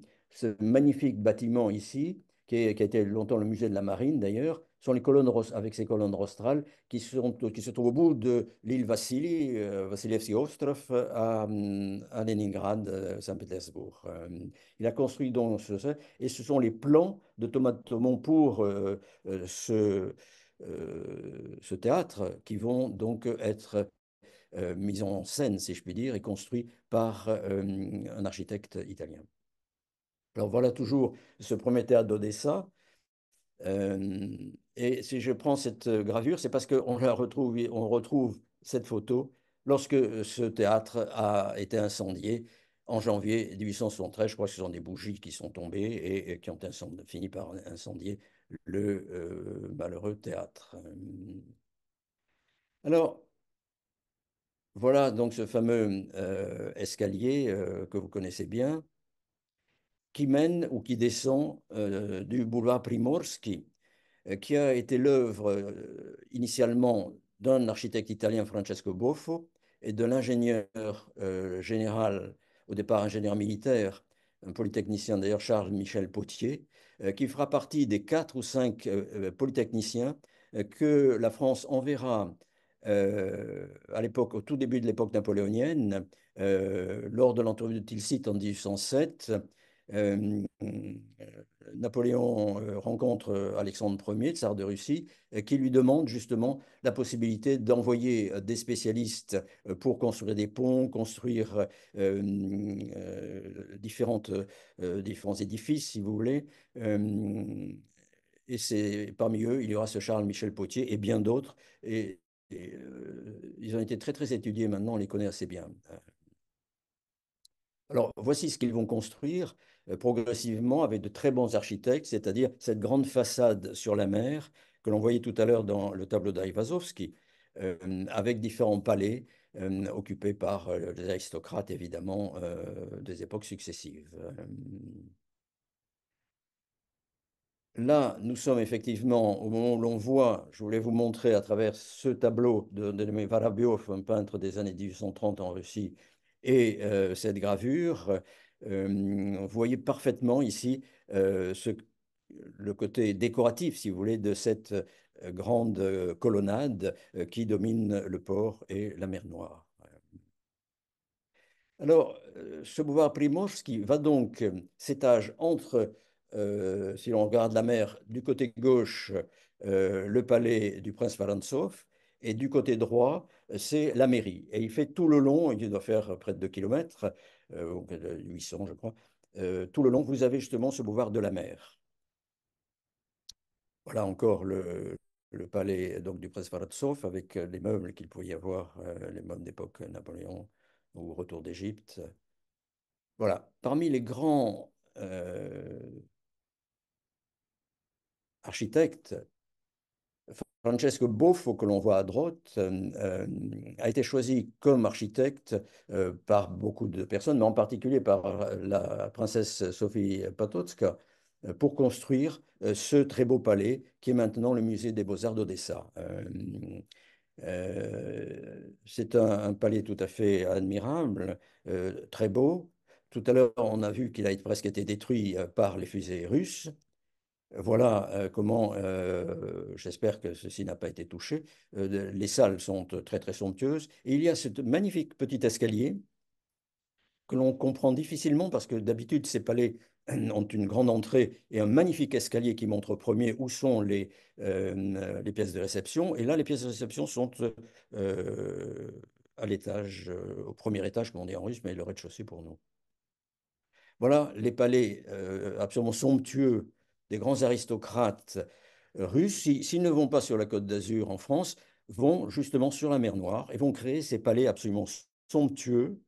magnifique bâtiment ici, qui a été longtemps le musée de la Marine d'ailleurs, sont les colonnes avec ces colonnes rostrales qui se trouvent au bout de l'île Vassili, Vassilievski Ostrov, à Leningrad, Saint-Pétersbourg. Il a construit donc et ce sont les plans de Thomas de Thomont pour ce théâtre qui vont donc être mis en scène, si je puis dire, et construits par un architecte italien. Alors voilà toujours ce premier théâtre d'Odessa. Euh, et si je prends cette gravure, c'est parce qu'on on retrouve cette photo lorsque ce théâtre a été incendié en janvier 1873. Je crois que ce sont des bougies qui sont tombées et qui ont fini par incendier le malheureux théâtre. Alors, voilà donc ce fameux escalier que vous connaissez bien, qui mène ou qui descend du boulevard Primorsky, qui a été l'œuvre initialement d'un architecte italien, Francesco Boffo, et de l'ingénieur général, au départ ingénieur militaire, un polytechnicien d'ailleurs, Charles-Michel Potier, qui fera partie des 4 ou 5 polytechniciens que la France enverra à l'époque, au tout début de l'époque napoléonienne, lors de l'entrevue de Tilsit en 1807. euh, Napoléon rencontre Alexandre Ier, tsar de Russie, qui lui demande justement la possibilité d'envoyer des spécialistes pour construire des ponts, construire différents édifices, si vous voulez. Euh, et c'est parmi eux, il y aura ce Charles-Michel Potier et bien d'autres. Ils ont été très très étudiés maintenant, on les connaît assez bien. Alors, voici ce qu'ils vont construire progressivement avec de très bons architectes, c'est-à-dire cette grande façade sur la mer que l'on voyait tout à l'heure dans le tableau d'Aivazovski, avec différents palais occupés par les aristocrates, évidemment, des époques successives. Là, nous sommes effectivement au moment où l'on voit, je voulais vous montrer à travers ce tableau de Varabiov, un peintre des années 1830 en Russie, et cette gravure, vous voyez parfaitement ici le côté décoratif, si vous voulez, de cette grande colonnade qui domine le port et la mer Noire. Alors, ce boulevard Primorsky va donc s'étage entre, si l'on regarde la mer, du côté gauche, le palais du prince Vorontsov, et du côté droit, c'est la mairie. Et il fait tout le long, il doit faire près de 2 kilomètres, 800 je crois, tout le long, vous avez justement ce boulevard de la mer. Voilà encore le palais donc, du prince Vorontsov avec les meubles qu'il pouvait y avoir, les meubles d'époque Napoléon ou retour d'Égypte. Voilà, parmi les grands architectes, Francesco Boffo, que l'on voit à droite, a été choisi comme architecte par beaucoup de personnes, mais en particulier par la princesse Sophie Potocka, pour construire ce très beau palais qui est maintenant le musée des Beaux-Arts d'Odessa. C'est un palais tout à fait admirable, très beau. Tout à l'heure, on a vu qu'il a presque été détruit par les fusées russes. Voilà comment, j'espère que ceci n'a pas été touché. Les salles sont très très somptueuses. Et il y a ce magnifique petit escalier que l'on comprend difficilement parce que d'habitude ces palais ont une grande entrée et un magnifique escalier qui montre au premier où sont les pièces de réception. Et là, les pièces de réception sont euh, à l'étage, au premier étage, comme on dit en russe, mais le rez-de-chaussée pour nous. Voilà les palais absolument somptueux des grands aristocrates russes. S'ils ne vont pas sur la Côte d'Azur en France, vont justement sur la mer Noire et vont créer ces palais absolument somptueux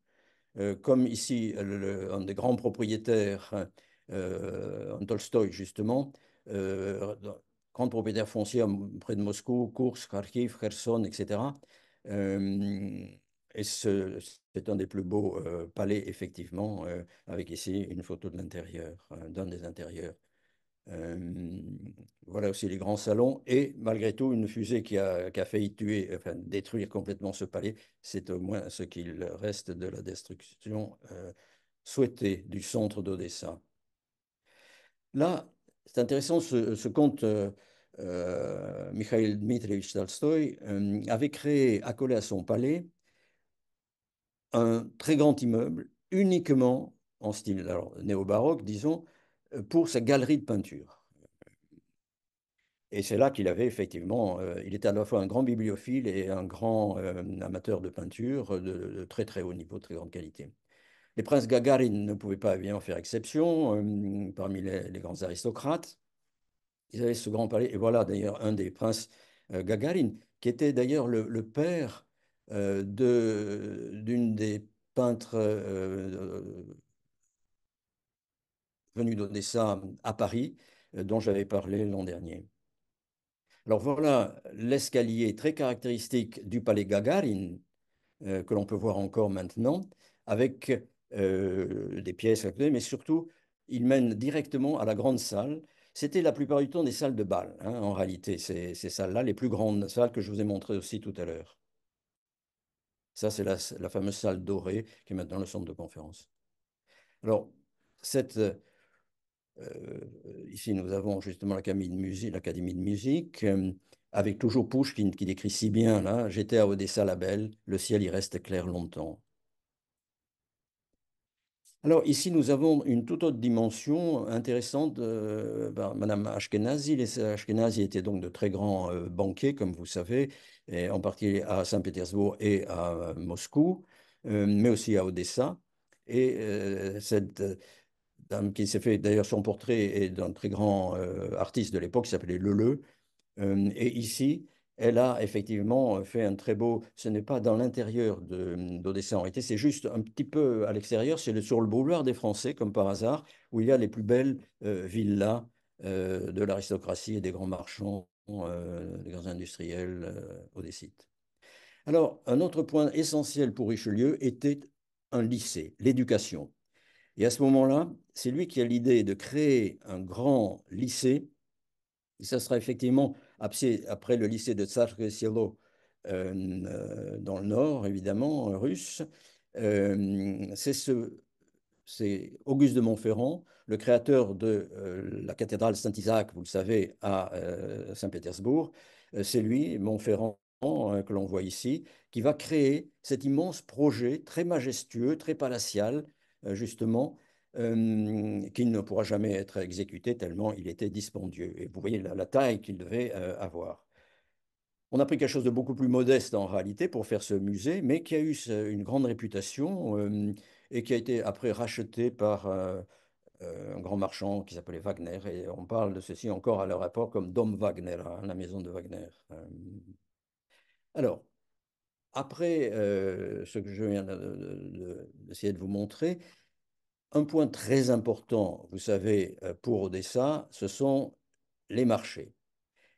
comme ici un des grands propriétaires, en Tolstoï justement, euh, grand propriétaire foncier près de Moscou, Koursk, Kharkiv, Kherson, etc. Euh, et c'est un des plus beaux palais, effectivement, avec ici une photo de l'intérieur, d'un des intérieurs. Euh, voilà aussi les grands salons et malgré tout une fusée qui a failli tuer, enfin détruire complètement ce palais. C'est au moins ce qu'il reste de la destruction souhaitée du centre d'Odessa. Là, c'est intéressant, ce comte Mikhail Dmitrievich Tolstoï avait créé, accolé à son palais, un très grand immeuble uniquement en style alors, néo-baroque, disons, pour sa galerie de peinture. Et c'est là qu'il avait effectivement, il était à la fois un grand bibliophile et un grand amateur de peinture de très très haut niveau, de très grande qualité. Les princes Gagarin ne pouvaient pas évidemment faire exception parmi les grands aristocrates. Ils avaient ce grand palais. Et voilà d'ailleurs un des princes Gagarin, qui était d'ailleurs le père d'une des peintres venus d'Odessa à Paris, dont j'avais parlé l'an dernier. Alors voilà l'escalier très caractéristique du palais Gagarin, que l'on peut voir encore maintenant, avec des pièces à côté, mais surtout, il mène directement à la grande salle. C'était la plupart du temps des salles de bal, hein, en réalité, ces salles-là, les plus grandes salles que je vous ai montrées aussi tout à l'heure. Ça, c'est la fameuse salle dorée qui est maintenant le centre de conférence. Alors, cette, ici, nous avons justement l'Académie de musique, avec toujours Pouchkine qui décrit si bien, là, j'étais à Odessa la belle, le ciel y reste clair longtemps. Alors ici, nous avons une toute autre dimension intéressante. Madame Ashkenazi, les Ashkenazi étaient donc de très grands banquiers, comme vous savez, et en particulier à Saint-Pétersbourg et à Moscou, mais aussi à Odessa. Et cette dame qui s'est fait d'ailleurs son portrait est d'un très grand artiste de l'époque qui s'appelait Leleu. Et ici, elle a effectivement fait un très beau. Ce n'est pas dans l'intérieur d'Odessa en réalité, c'est juste un petit peu à l'extérieur. C'est sur le boulevard des Français, comme par hasard, où il y a les plus belles villas de l'aristocratie et des grands marchands, des grands industriels odessites. Alors, un autre point essentiel pour Richelieu était un lycée, l'éducation. Et à ce moment-là, c'est lui qui a l'idée de créer un grand lycée et ça sera effectivement après le lycée de Tsarskoye Selo dans le nord, évidemment, russe. Euh, c'est ce, c'est Auguste de Montferrand, le créateur de la cathédrale Saint-Isaac, vous le savez, à Saint-Pétersbourg. C'est lui, Montferrand, que l'on voit ici, qui va créer cet immense projet très majestueux, très palatial, justement, qui ne pourra jamais être exécuté tellement il était dispendieux. Et vous voyez la taille qu'il devait avoir. On a pris quelque chose de beaucoup plus modeste en réalité pour faire ce musée, mais qui a eu une grande réputation et qui a été après racheté par un grand marchand qui s'appelait Wagner. Et on parle de ceci encore à leur rapport comme Dom Wagner, hein, la maison de Wagner. Alors, après ce que je viens d'essayer de vous montrer, un point très important, vous savez, pour Odessa, ce sont les marchés.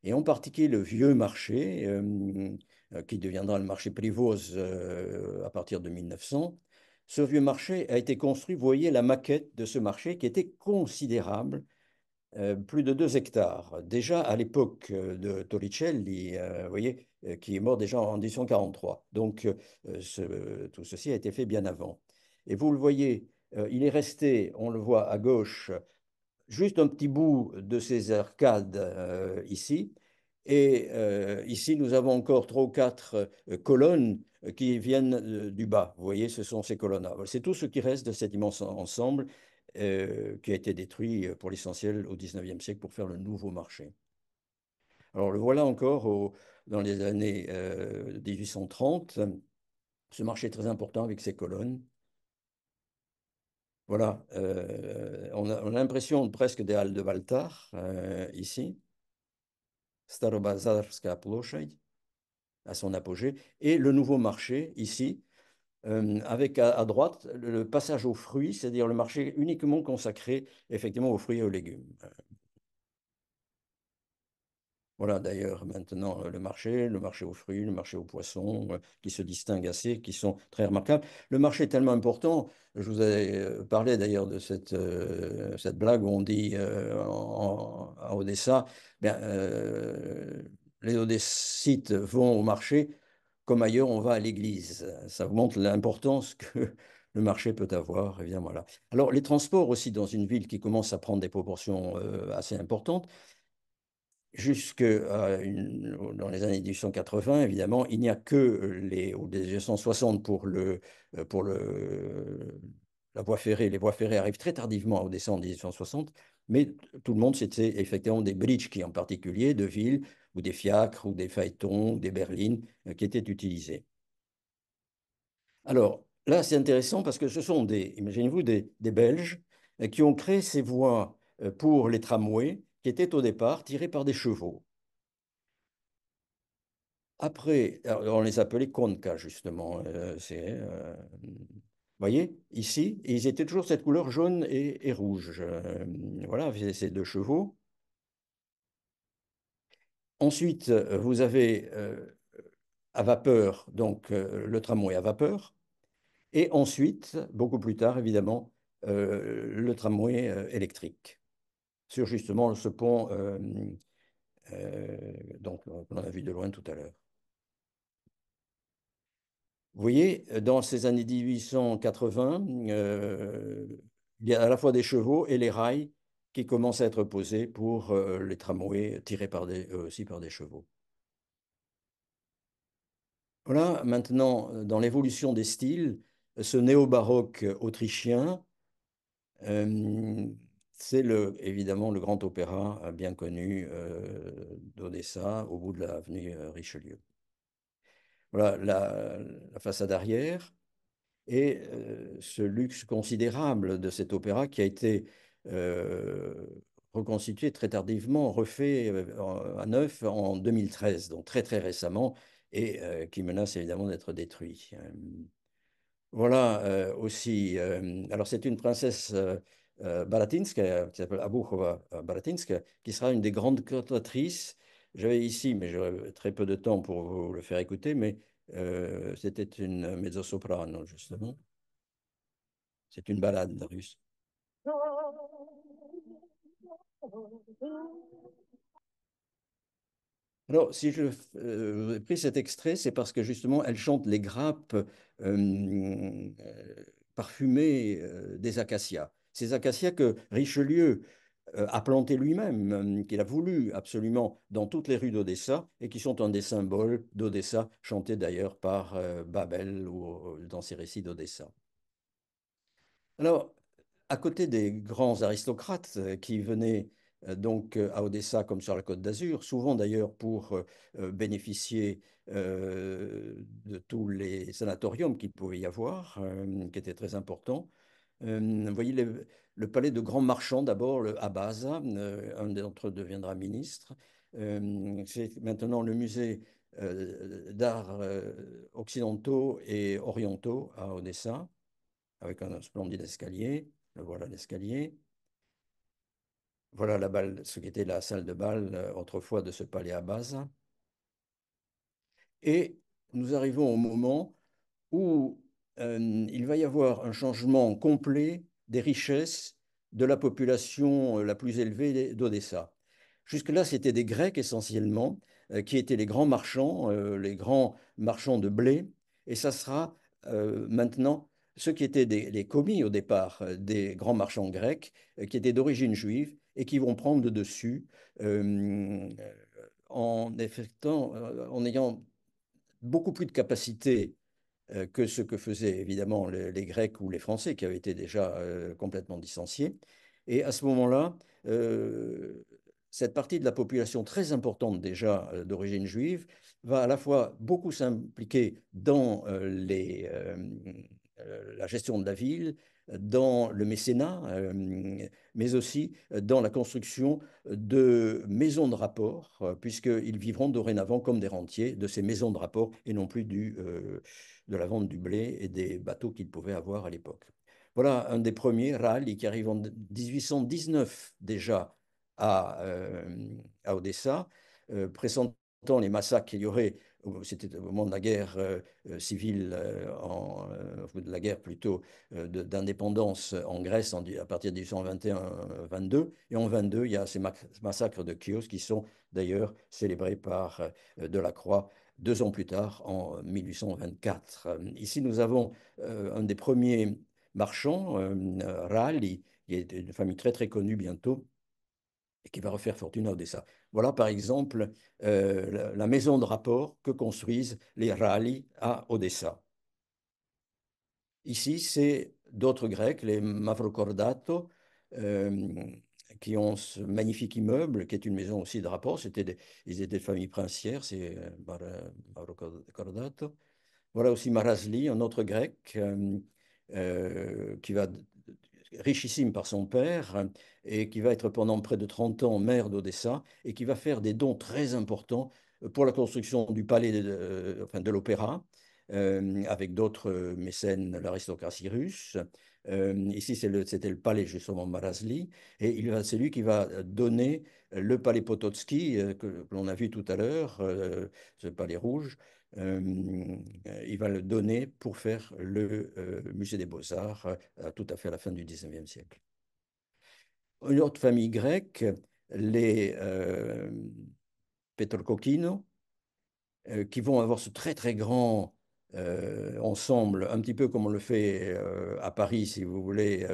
Et en particulier le vieux marché, qui deviendra le marché Privoz à partir de 1900. Ce vieux marché a été construit, vous voyez la maquette de ce marché qui était considérable, plus de 2 hectares. Déjà à l'époque de Torricelli, vous voyez, qui est mort déjà en 1843. Donc tout ceci a été fait bien avant. Et vous le voyez, il est resté, on le voit à gauche, juste un petit bout de ces arcades ici. Et ici, nous avons encore trois ou quatre colonnes qui viennent du bas. Vous voyez, ce sont ces colonnes-là. C'est tout ce qui reste de cet immense ensemble qui a été détruit pour l'essentiel au XIXe siècle pour faire le nouveau marché. Alors le voilà encore dans les années 1830, ce marché très important avec ses colonnes. Voilà, on a l'impression presque des halles de Baltar ici. Starobazarska Ploshchad, à son apogée, et le nouveau marché ici, avec à droite le passage aux fruits, c'est-à-dire le marché uniquement consacré effectivement aux fruits et aux légumes. Voilà d'ailleurs maintenant le marché aux fruits, le marché aux poissons, qui se distinguent assez, qui sont très remarquables. Le marché est tellement important, je vous ai parlé d'ailleurs de cette blague où on dit à Odessa, bien, les Odessites vont au marché comme ailleurs on va à l'église. Ça vous montre l'importance que le marché peut avoir. Et bien voilà. Alors les transports aussi dans une ville qui commence à prendre des proportions assez importantes, dans les années 1880, évidemment, il n'y a que ou 1860 la voie ferrée. Les voies ferrées arrivent très tardivement au descend en 1860, mais tout le monde, c'était effectivement des britschki en particulier, de ville, ou des fiacres, ou des phaétons, ou des berlines, qui étaient utilisés. Alors, là, c'est intéressant parce que ce sont imaginez-vous, des Belges qui ont créé ces voies pour les tramways qui étaient au départ tirées par des chevaux. Après, alors, on les appelait Konka, justement. Vous voyez, ici, et ils étaient toujours cette couleur jaune et rouge. Voilà, ces deux chevaux. Ensuite, vous avez à vapeur, donc le tramway à vapeur. Et ensuite, beaucoup plus tard, évidemment, le tramway électrique, sur justement ce pont donc, qu'on a vu de loin tout à l'heure. Vous voyez, dans ces années 1880, il y a à la fois des chevaux et les rails qui commencent à être posés pour les tramways tirés aussi par des chevaux. Voilà, maintenant, dans l'évolution des styles, ce néo-baroque autrichien, euh, c'est évidemment le grand opéra bien connu d'Odessa, au bout de l'avenue Richelieu. Voilà la façade arrière. Et ce luxe considérable de cet opéra qui a été euh, reconstitué très tardivement, refait à neuf en 2013, donc très très récemment, et qui menace évidemment d'être détruit. Voilà aussi. Alors c'est une princesse Baratinska, qui s'appelle Abukhova Baratinska, qui sera une des grandes cantatrices. J'avais ici, mais j'aurais très peu de temps pour vous le faire écouter, mais c'était une mezzo-soprano, justement. C'est une ballade russe. Alors, si ai pris cet extrait, c'est parce que justement, elle chante les grappes euh, parfumées des acacias. Ces acacias que Richelieu a plantés lui-même, qu'il a voulu absolument dans toutes les rues d'Odessa et qui sont un des symboles d'Odessa, chantés d'ailleurs par Babel ou dans ses récits d'Odessa. Alors, à côté des grands aristocrates qui venaient donc à Odessa comme sur la Côte d'Azur, souvent d'ailleurs pour bénéficier de tous les sanatoriums qu'il pouvait y avoir, qui étaient très importants. Vous voyez le palais de grands marchands d'abord, le Abaza, un d'entre eux deviendra ministre. C'est maintenant le musée d'art occidentaux et orientaux à Odessa, avec un splendide escalier. Voilà l'escalier. Voilà ce qui était la salle de bal autrefois de ce palais à base. Et nous arrivons au moment où il va y avoir un changement complet des richesses de la population la plus élevée d'Odessa. Jusque-là, c'était des Grecs essentiellement, qui étaient les grands marchands de blé, et ça sera maintenant ceux qui étaient les commis au départ, des grands marchands grecs, qui étaient d'origine juive, et qui vont prendre le dessus euh, en ayant beaucoup plus de capacité que ce que faisaient évidemment les Grecs ou les Français qui avaient été déjà complètement licenciés. Et à ce moment-là, euh, cette partie de la population très importante déjà d'origine juive va à la fois beaucoup s'impliquer dans la gestion de la ville, dans le mécénat, mais aussi dans la construction de maisons de rapport, puisqu'ils vivront dorénavant comme des rentiers de ces maisons de rapport et non plus de la vente du blé et des bateaux qu'ils pouvaient avoir à l'époque. Voilà un des premiers, Raleigh, qui arrive en 1819 déjà à Odessa, présentant les massacres qu'il y aurait, c'était au moment de la guerre civile, de la guerre plutôt d'indépendance en Grèce à partir de 1821-22. Et en 22, il y a ces massacres de Chios qui sont d'ailleurs célébrés par Delacroix 2 ans plus tard, en 1824. Ici, nous avons un des premiers marchands, Raleigh, qui est une famille très très connue bientôt, et qui va refaire fortune à Odessa. Voilà par exemple la maison de rapport que construisent les Raleigh à Odessa. Ici, c'est d'autres Grecs, les Mavrocordato, euh, qui ont ce magnifique immeuble, qui est une maison aussi de rapport. Ils étaient de famille princière, c'est Mavrocordato. Voilà aussi Marasli, un autre grec, qui va richissime par son père et qui va être pendant près de 30 ans maire d'Odessa et qui va faire des dons très importants pour la construction du palais enfin, de l'Opéra avec d'autres mécènes, l'aristocratie russe. Ici, c'était le palais justement Marasli et c'est lui qui va donner le palais Potocki que l'on a vu tout à l'heure, ce palais rouge. Euh, il va le donner pour faire le musée des Beaux-Arts tout à fait à la fin du 19e siècle. Une autre famille grecque, les Petrokokino, qui vont avoir ce très très grand ensemble, un petit peu comme on le fait à Paris, si vous voulez,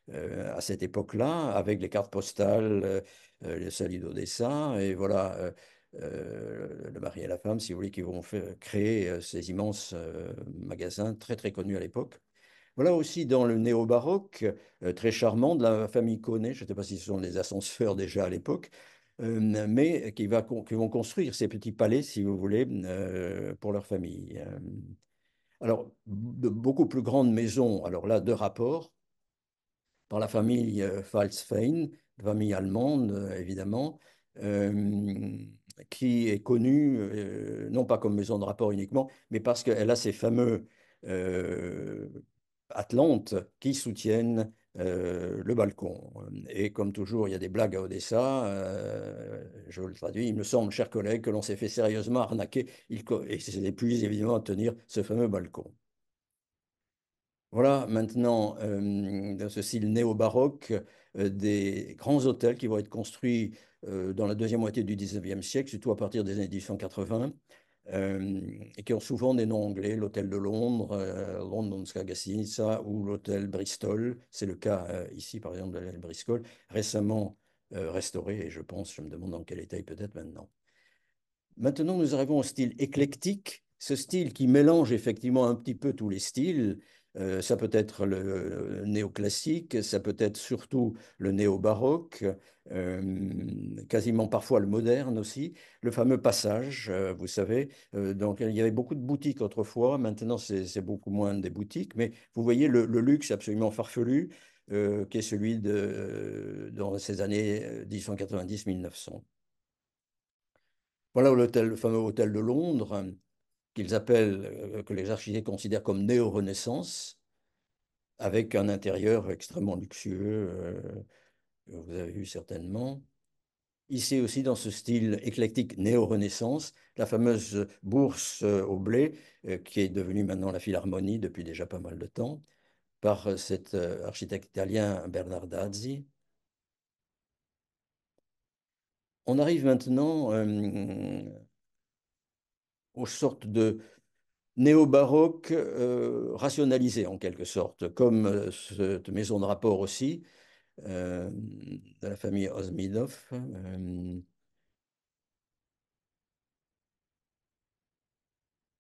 à cette époque-là, avec les cartes postales, les salis d'Odessa, et voilà, le mari et la femme, si vous voulez, qui vont créer ces immenses magasins très très connus à l'époque. Voilà aussi dans le néo-baroque, très charmant, de la famille Koné, je ne sais pas si ce sont les ascenseurs déjà à l'époque, mais qui vont construire ces petits palais, si vous voulez, pour leur famille. Alors, de beaucoup plus grandes maisons, alors là, de rapport, par la famille Pfalzfein, famille allemande, évidemment, euh, qui est connue, non pas comme maison de rapport uniquement, mais parce qu'elle a ces fameux euh, Atlantes qui soutiennent le balcon. Et comme toujours, il y a des blagues à Odessa. Je le traduis. Il me semble, chers collègues, que l'on s'est fait sérieusement arnaquer. Et c'est épuisé évidemment à tenir ce fameux balcon. Voilà maintenant, dans ce style néo-baroque, des grands hôtels qui vont être construits dans la deuxième moitié du 19e siècle, surtout à partir des années 1880, et qui ont souvent des noms anglais, l'hôtel de Londres, Londonska Gazzinica ou l'hôtel Bristol. C'est le cas ici, par exemple, de l'hôtel Bristol, récemment restauré, et je me demande dans quel état il peut être maintenant. Maintenant, nous arrivons au style éclectique, ce style qui mélange effectivement un petit peu tous les styles. Ça peut être le néoclassique, ça peut être surtout le néo-baroque, quasiment parfois le moderne aussi. Le fameux passage, vous savez, donc il y avait beaucoup de boutiques autrefois, maintenant c'est beaucoup moins des boutiques, mais vous voyez le luxe absolument farfelu qui est celui dans ces années 1890-1900. Voilà le fameux hôtel de Londres, qu'ils appellent, que les architectes considèrent comme néo-Renaissance, avec un intérieur extrêmement luxueux, que vous avez vu certainement. Ici aussi, dans ce style éclectique néo-Renaissance, la fameuse bourse au blé, qui est devenue maintenant la Philharmonie depuis déjà pas mal de temps. par cet architecte italien Bernardazzi. On arrive maintenant aux sortes de néo-baroque rationalisé en quelque sorte, comme cette maison de rapport aussi, de la famille Osmidov.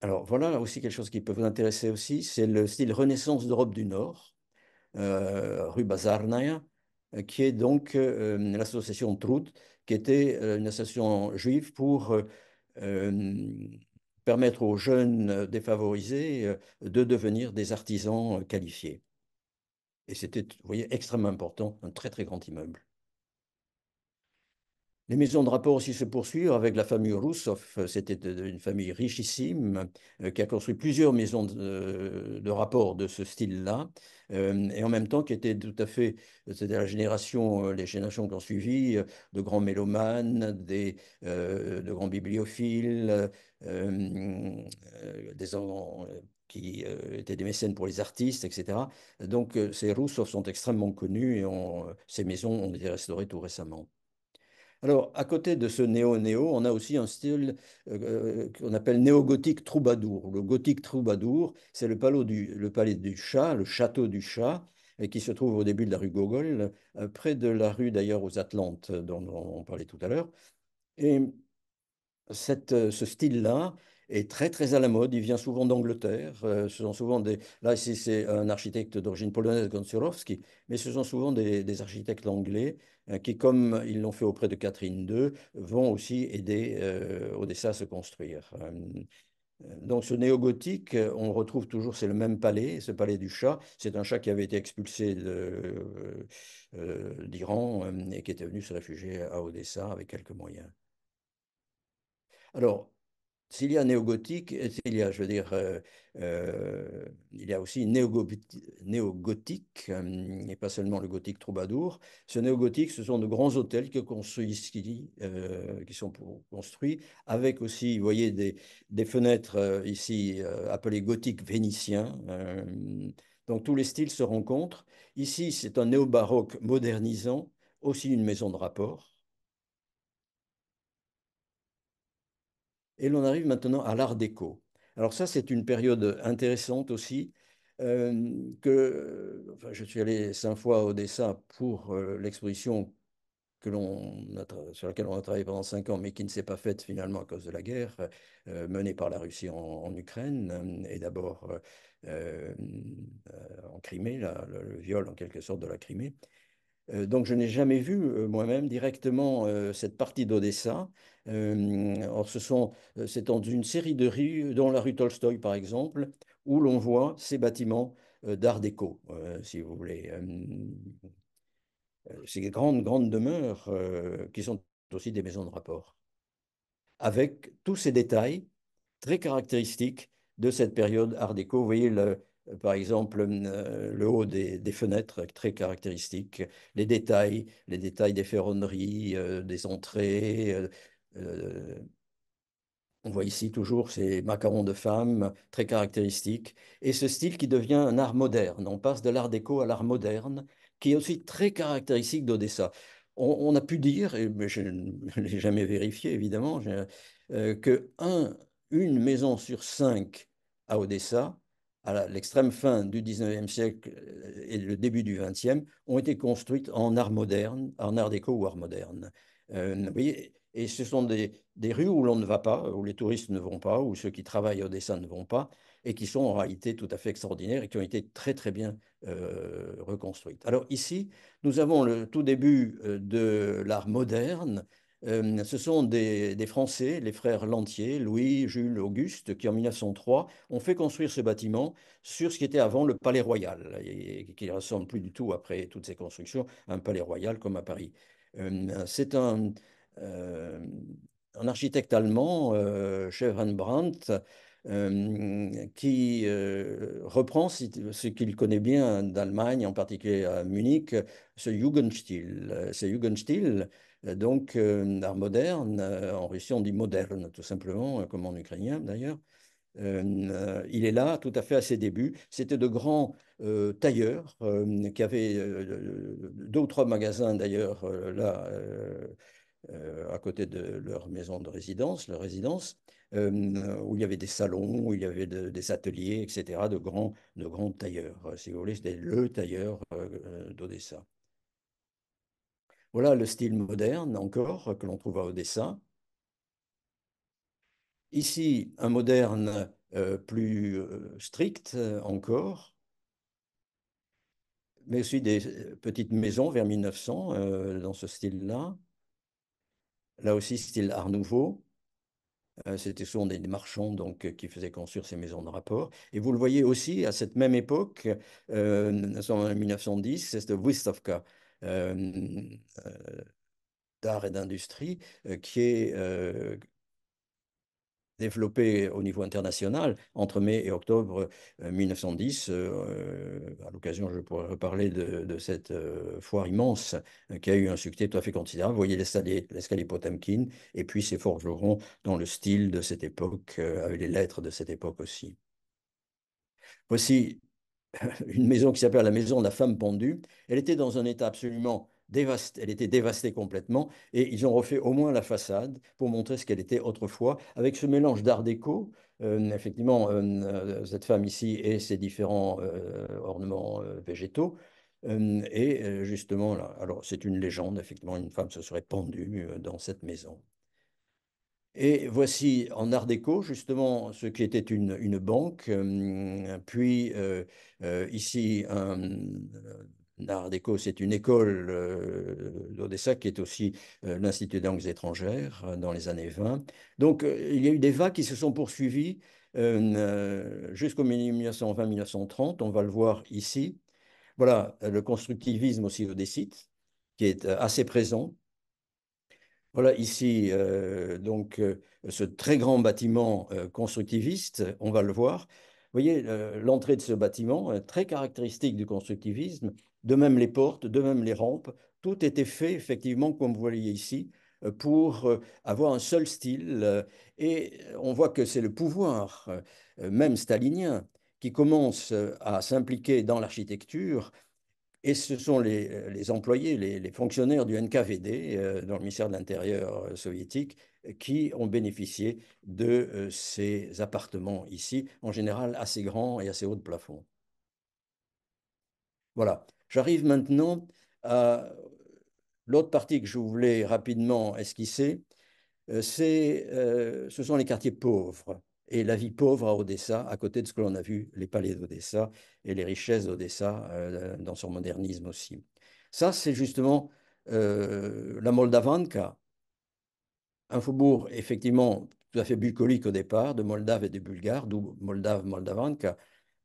Alors voilà aussi quelque chose qui peut vous intéresser aussi, c'est le style Renaissance d'Europe du Nord, rue Bazarnaïa, qui est donc l'association Trud, qui était une association juive pour permettre aux jeunes défavorisés de devenir des artisans qualifiés. Et c'était, vous voyez, extrêmement important, un très très grand immeuble. Les maisons de rapport aussi se poursuivent avec la famille Rousseff. C'était une famille richissime qui a construit plusieurs maisons de rapport de ce style-là, et en même temps qui était tout à fait, c'était la génération, les générations qui ont suivi, de grands mélomanes, de grands bibliophiles, des gens qui étaient des mécènes pour les artistes, etc. Donc ces Rousseff sont extrêmement connus et ces maisons ont été restaurées tout récemment. Alors, à côté de ce néo-néo, on a aussi un style qu'on appelle néo-gothique troubadour. Le gothique troubadour, c'est le palais du chat, le château du chat, et qui se trouve au début de la rue Gogol, près de la rue d'ailleurs aux Atlantes, dont on parlait tout à l'heure. Et ce style-là est très très à la mode. Il vient souvent d'Angleterre. Ce sont souvent des. Là, ici, c'est un architecte d'origine polonaise, Gonsierowski, mais ce sont souvent des architectes anglais qui, comme ils l'ont fait auprès de Catherine II, vont aussi aider Odessa à se construire. Donc, ce néo-gothique, on retrouve toujours, c'est le même palais, ce palais du chat. C'est un chat qui avait été expulsé d'Iran et qui était venu se réfugier à Odessa avec quelques moyens. Alors, s'il y a néo-gothique, il y a, je veux dire, il y a aussi néo-gothique, et pas seulement le gothique troubadour. Ce néo-gothique, ce sont de grands hôtels que construisent ici, qui sont construits, avec aussi, vous voyez, des fenêtres ici appelées gothiques vénitiens. Donc tous les styles se rencontrent. Ici, c'est un néo-baroque modernisant, aussi une maison de rapport. Et l'on arrive maintenant à l'art déco. Alors ça, c'est une période intéressante aussi, enfin, je suis allé 5 fois à Odessa pour l'exposition sur laquelle on a travaillé pendant 5 ans, mais qui ne s'est pas faite finalement à cause de la guerre menée par la Russie en Ukraine, et d'abord en Crimée, le viol en quelque sorte de la Crimée. Donc, je n'ai jamais vu moi-même directement cette partie d'Odessa. Or, c'est dans une série de rues, dont la rue Tolstoï par exemple, où l'on voit ces bâtiments d'art déco, si vous voulez. Ces grandes, grandes demeures qui sont aussi des maisons de rapport, avec tous ces détails très caractéristiques de cette période art déco. Vous voyez, par exemple, le haut des fenêtres, très caractéristique, les détails des ferronneries, des entrées. Euh, on voit ici toujours ces macarons de femmes très caractéristiques. Et ce style qui devient un art moderne. On passe de l'art déco à l'art moderne, qui est aussi très caractéristique d'Odessa. On a pu dire, mais je ne l'ai jamais vérifié évidemment, que une maison sur 5 à Odessa, à l'extrême fin du 19e siècle et le début du 20e, ont été construites en art moderne, en art déco ou art moderne. Vous voyez, et ce sont des rues où l'on ne va pas, où les touristes ne vont pas, où ceux qui travaillent à Odessa ne vont pas, et qui sont en réalité tout à fait extraordinaires et qui ont été très très bien reconstruites. Alors ici, nous avons le tout début de l'art moderne. Ce sont des Français, les frères Lantier, Louis, Jules, Auguste, qui en 1903 ont fait construire ce bâtiment sur ce qui était avant le Palais Royal, et qui ne ressemble plus du tout, après toutes ces constructions, à un Palais Royal comme à Paris. C'est euh, un architecte allemand, Brandt, qui reprend ce qu'il connaît bien d'Allemagne, en particulier à Munich, ce Jugendstil. Ce Jugendstil, art moderne, en Russie on dit moderne tout simplement, comme en ukrainien d'ailleurs. Il est là tout à fait à ses débuts. C'était de grands tailleurs qui avaient deux ou trois magasins d'ailleurs là à côté de leur maison de résidence, leur résidence, où il y avait des salons, où il y avait des ateliers, etc., de grands tailleurs. Si vous voulez, c'était le tailleur d'Odessa. Voilà le style moderne encore que l'on trouve à Odessa. Ici, un moderne plus strict encore, mais aussi des petites maisons vers 1900 dans ce style-là. Là aussi, style Art Nouveau. C'était souvent des marchands donc, qui faisaient construire ces maisons de rapport. Et vous le voyez aussi à cette même époque, en 1910, c'est cette Wystavka d'art et d'industrie qui est développée au niveau international entre mai et octobre 1910. À l'occasion, je pourrais reparler de cette foire immense qui a eu un succès tout à fait considérable. Vous voyez l'escalier Potemkin et puis ces forgerons dans le style de cette époque, avec les lettres de cette époque aussi. Voici une maison qui s'appelle la maison de la femme pendue. Elle était dans un état absolument dévasté, elle était dévastée complètement, et ils ont refait au moins la façade pour montrer ce qu'elle était autrefois, avec ce mélange d'art déco. Effectivement, cette femme ici et ses différents ornements végétaux. Et justement, là, alors c'est une légende, effectivement, une femme se serait pendue dans cette maison. Et voici en art déco, justement, ce qui était une banque. Puis ici, un art déco, c'est une école d'Odessa qui est aussi l'Institut des langues étrangères dans les années 20. Donc, il y a eu des vagues qui se sont poursuivies jusqu'au 1920-1930. On va le voir ici. Voilà, le constructivisme aussi odessite, qui est assez présent. Voilà ici ce très grand bâtiment constructiviste, on va le voir. Vous voyez l'entrée de ce bâtiment, très caractéristique du constructivisme, de même les portes, de même les rampes, tout était fait effectivement comme vous voyez ici pour avoir un seul style et on voit que c'est le pouvoir, même stalinien, qui commence à s'impliquer dans l'architecture et ce sont les employés, les fonctionnaires du NKVD, dans le ministère de l'Intérieur soviétique, qui ont bénéficié de ces appartements ici, en général assez grands et assez hauts de plafond. Voilà. J'arrive maintenant à l'autre partie que je voulais rapidement esquisser. Ce sont les quartiers pauvres et la vie pauvre à Odessa, à côté de ce que l'on a vu, les palais d'Odessa et les richesses d'Odessa dans son modernisme aussi. Ça, c'est justement la Moldavanka, un faubourg effectivement tout à fait bucolique au départ, de Moldaves et de Bulgares, d'où Moldave, Moldavanka,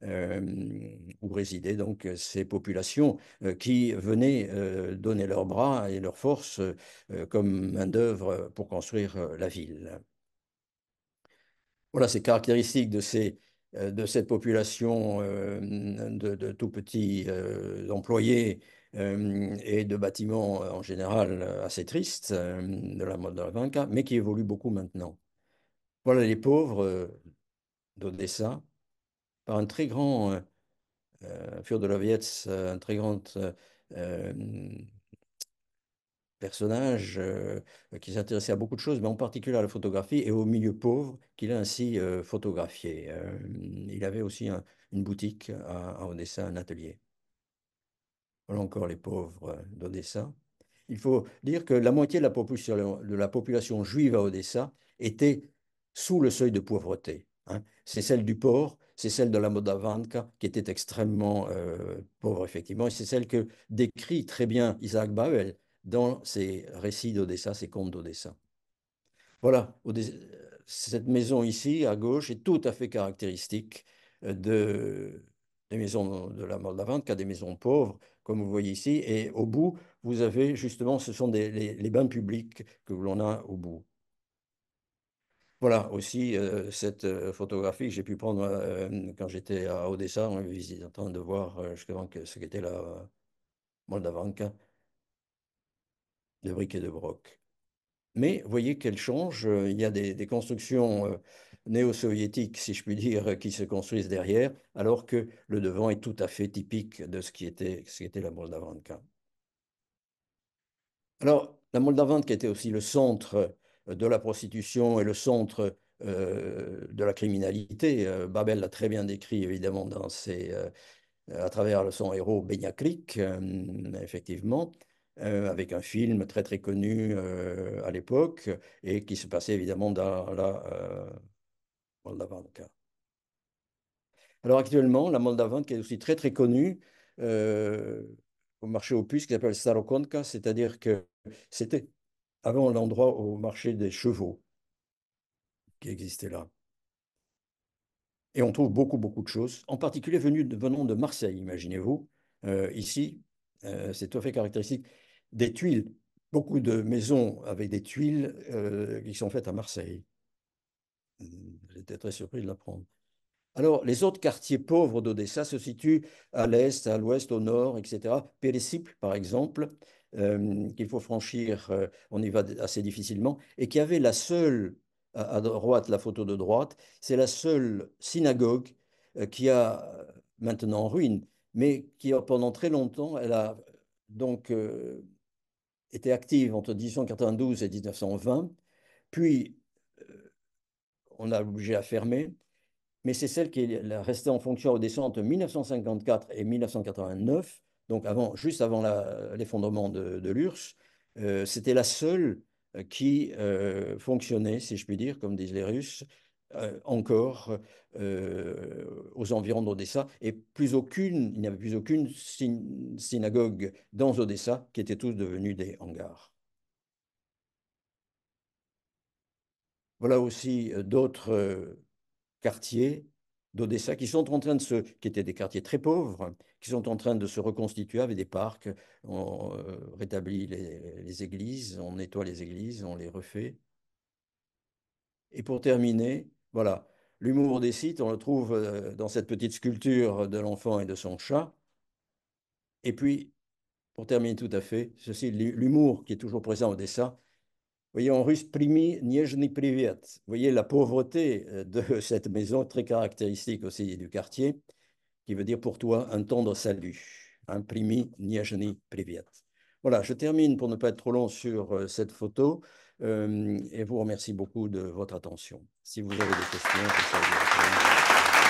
où résidaient donc ces populations qui venaient donner leurs bras et leurs forces comme main-d'œuvre pour construire la ville. Voilà, c'est caractéristique de cette population de tout petits employés et de bâtiments en général assez tristes de la mode de la Vinca, mais qui évolue beaucoup maintenant. Voilà les pauvres d'Odessa, par un très grand Fjodorovietz, un très grand euh, personnage qui s'intéressait à beaucoup de choses, mais en particulier à la photographie et au milieu pauvre qu'il a ainsi photographié. Il avait aussi une boutique à Odessa, un atelier. Voilà encore les pauvres d'Odessa. Il faut dire que la moitié de la population juive à Odessa était sous le seuil de pauvreté, hein. C'est celle du port, c'est celle de la Modavanka qui était extrêmement pauvre, effectivement, et c'est celle que décrit très bien Isaac Babel dans ses récits d'Odessa, ses contes d'Odessa. Voilà, cette maison ici, à gauche, est tout à fait caractéristique des maisons de la Moldavante, des maisons pauvres, comme vous voyez ici. Et au bout, vous avez justement, ce sont les bains publics que l'on a au bout. Voilà aussi cette photographie que j'ai pu prendre quand j'étais à Odessa en visitant de voir justement ce qu'était la Moldavanka de briques et de broc. Mais vous voyez qu'elle change. Il y a des constructions néo-soviétiques, si je puis dire, qui se construisent derrière, alors que le devant est tout à fait typique de ce qui était la Moldavanka. Alors, la Moldavante, qui était aussi le centre de la prostitution et le centre de la criminalité, Babel l'a très bien décrit, évidemment, à travers son héros Benyaklik, effectivement, avec un film très très connu à l'époque et qui se passait évidemment dans la Moldavanka. Alors actuellement, la Moldavanka est aussi très très connue euh, au marché aux puces qui s'appelle Starokonka, c'est-à-dire que c'était avant l'endroit au marché des chevaux qui existait là. Et on trouve beaucoup, beaucoup de choses, en particulier venant de Marseille, imaginez-vous. Ici, c'est tout à fait caractéristique des tuiles. Beaucoup de maisons avec des tuiles qui sont faites à Marseille. J'étais très surpris de l'apprendre. Alors, les autres quartiers pauvres d'Odessa se situent à l'est, à l'ouest, au nord, etc. Périsiple, par exemple, qu'il faut franchir, on y va assez difficilement, et qui avait la seule, à droite, la photo de droite, c'est la seule synagogue qui a maintenant en ruine, mais qui pendant très longtemps, elle a donc été active entre 1892 et 1920, puis on a obligé à fermer mais c'est celle qui est restée en fonction au dessin entre 1954 et 1989, donc juste avant l'effondrement de l'URSS. C'était la seule qui fonctionnait, si je puis dire, comme disent les Russes, encore aux environs d'Odessa, et il n'y avait plus aucune synagogue dans Odessa, qui étaient tous devenus des hangars. Voilà aussi d'autres quartiers d'Odessa qui étaient des quartiers très pauvres, qui sont en train de se reconstituer avec des parcs. On rétablit les églises, on nettoie les églises, on les refait. Et pour terminer, voilà, l'humour des sites, on le trouve dans cette petite sculpture de l'enfant et de son chat. Et puis, pour terminer tout à fait, ceci, l'humour qui est toujours présent à Odessa. Vous voyez, en russe, primi niezhny privet. Vous voyez la pauvreté de cette maison, très caractéristique aussi du quartier, qui veut dire pour toi un tendre salut. Un primi niezhny privet. Voilà, je termine pour ne pas être trop long sur cette photo et vous remercie beaucoup de votre attention. Si vous avez des questions, je serai de répondre.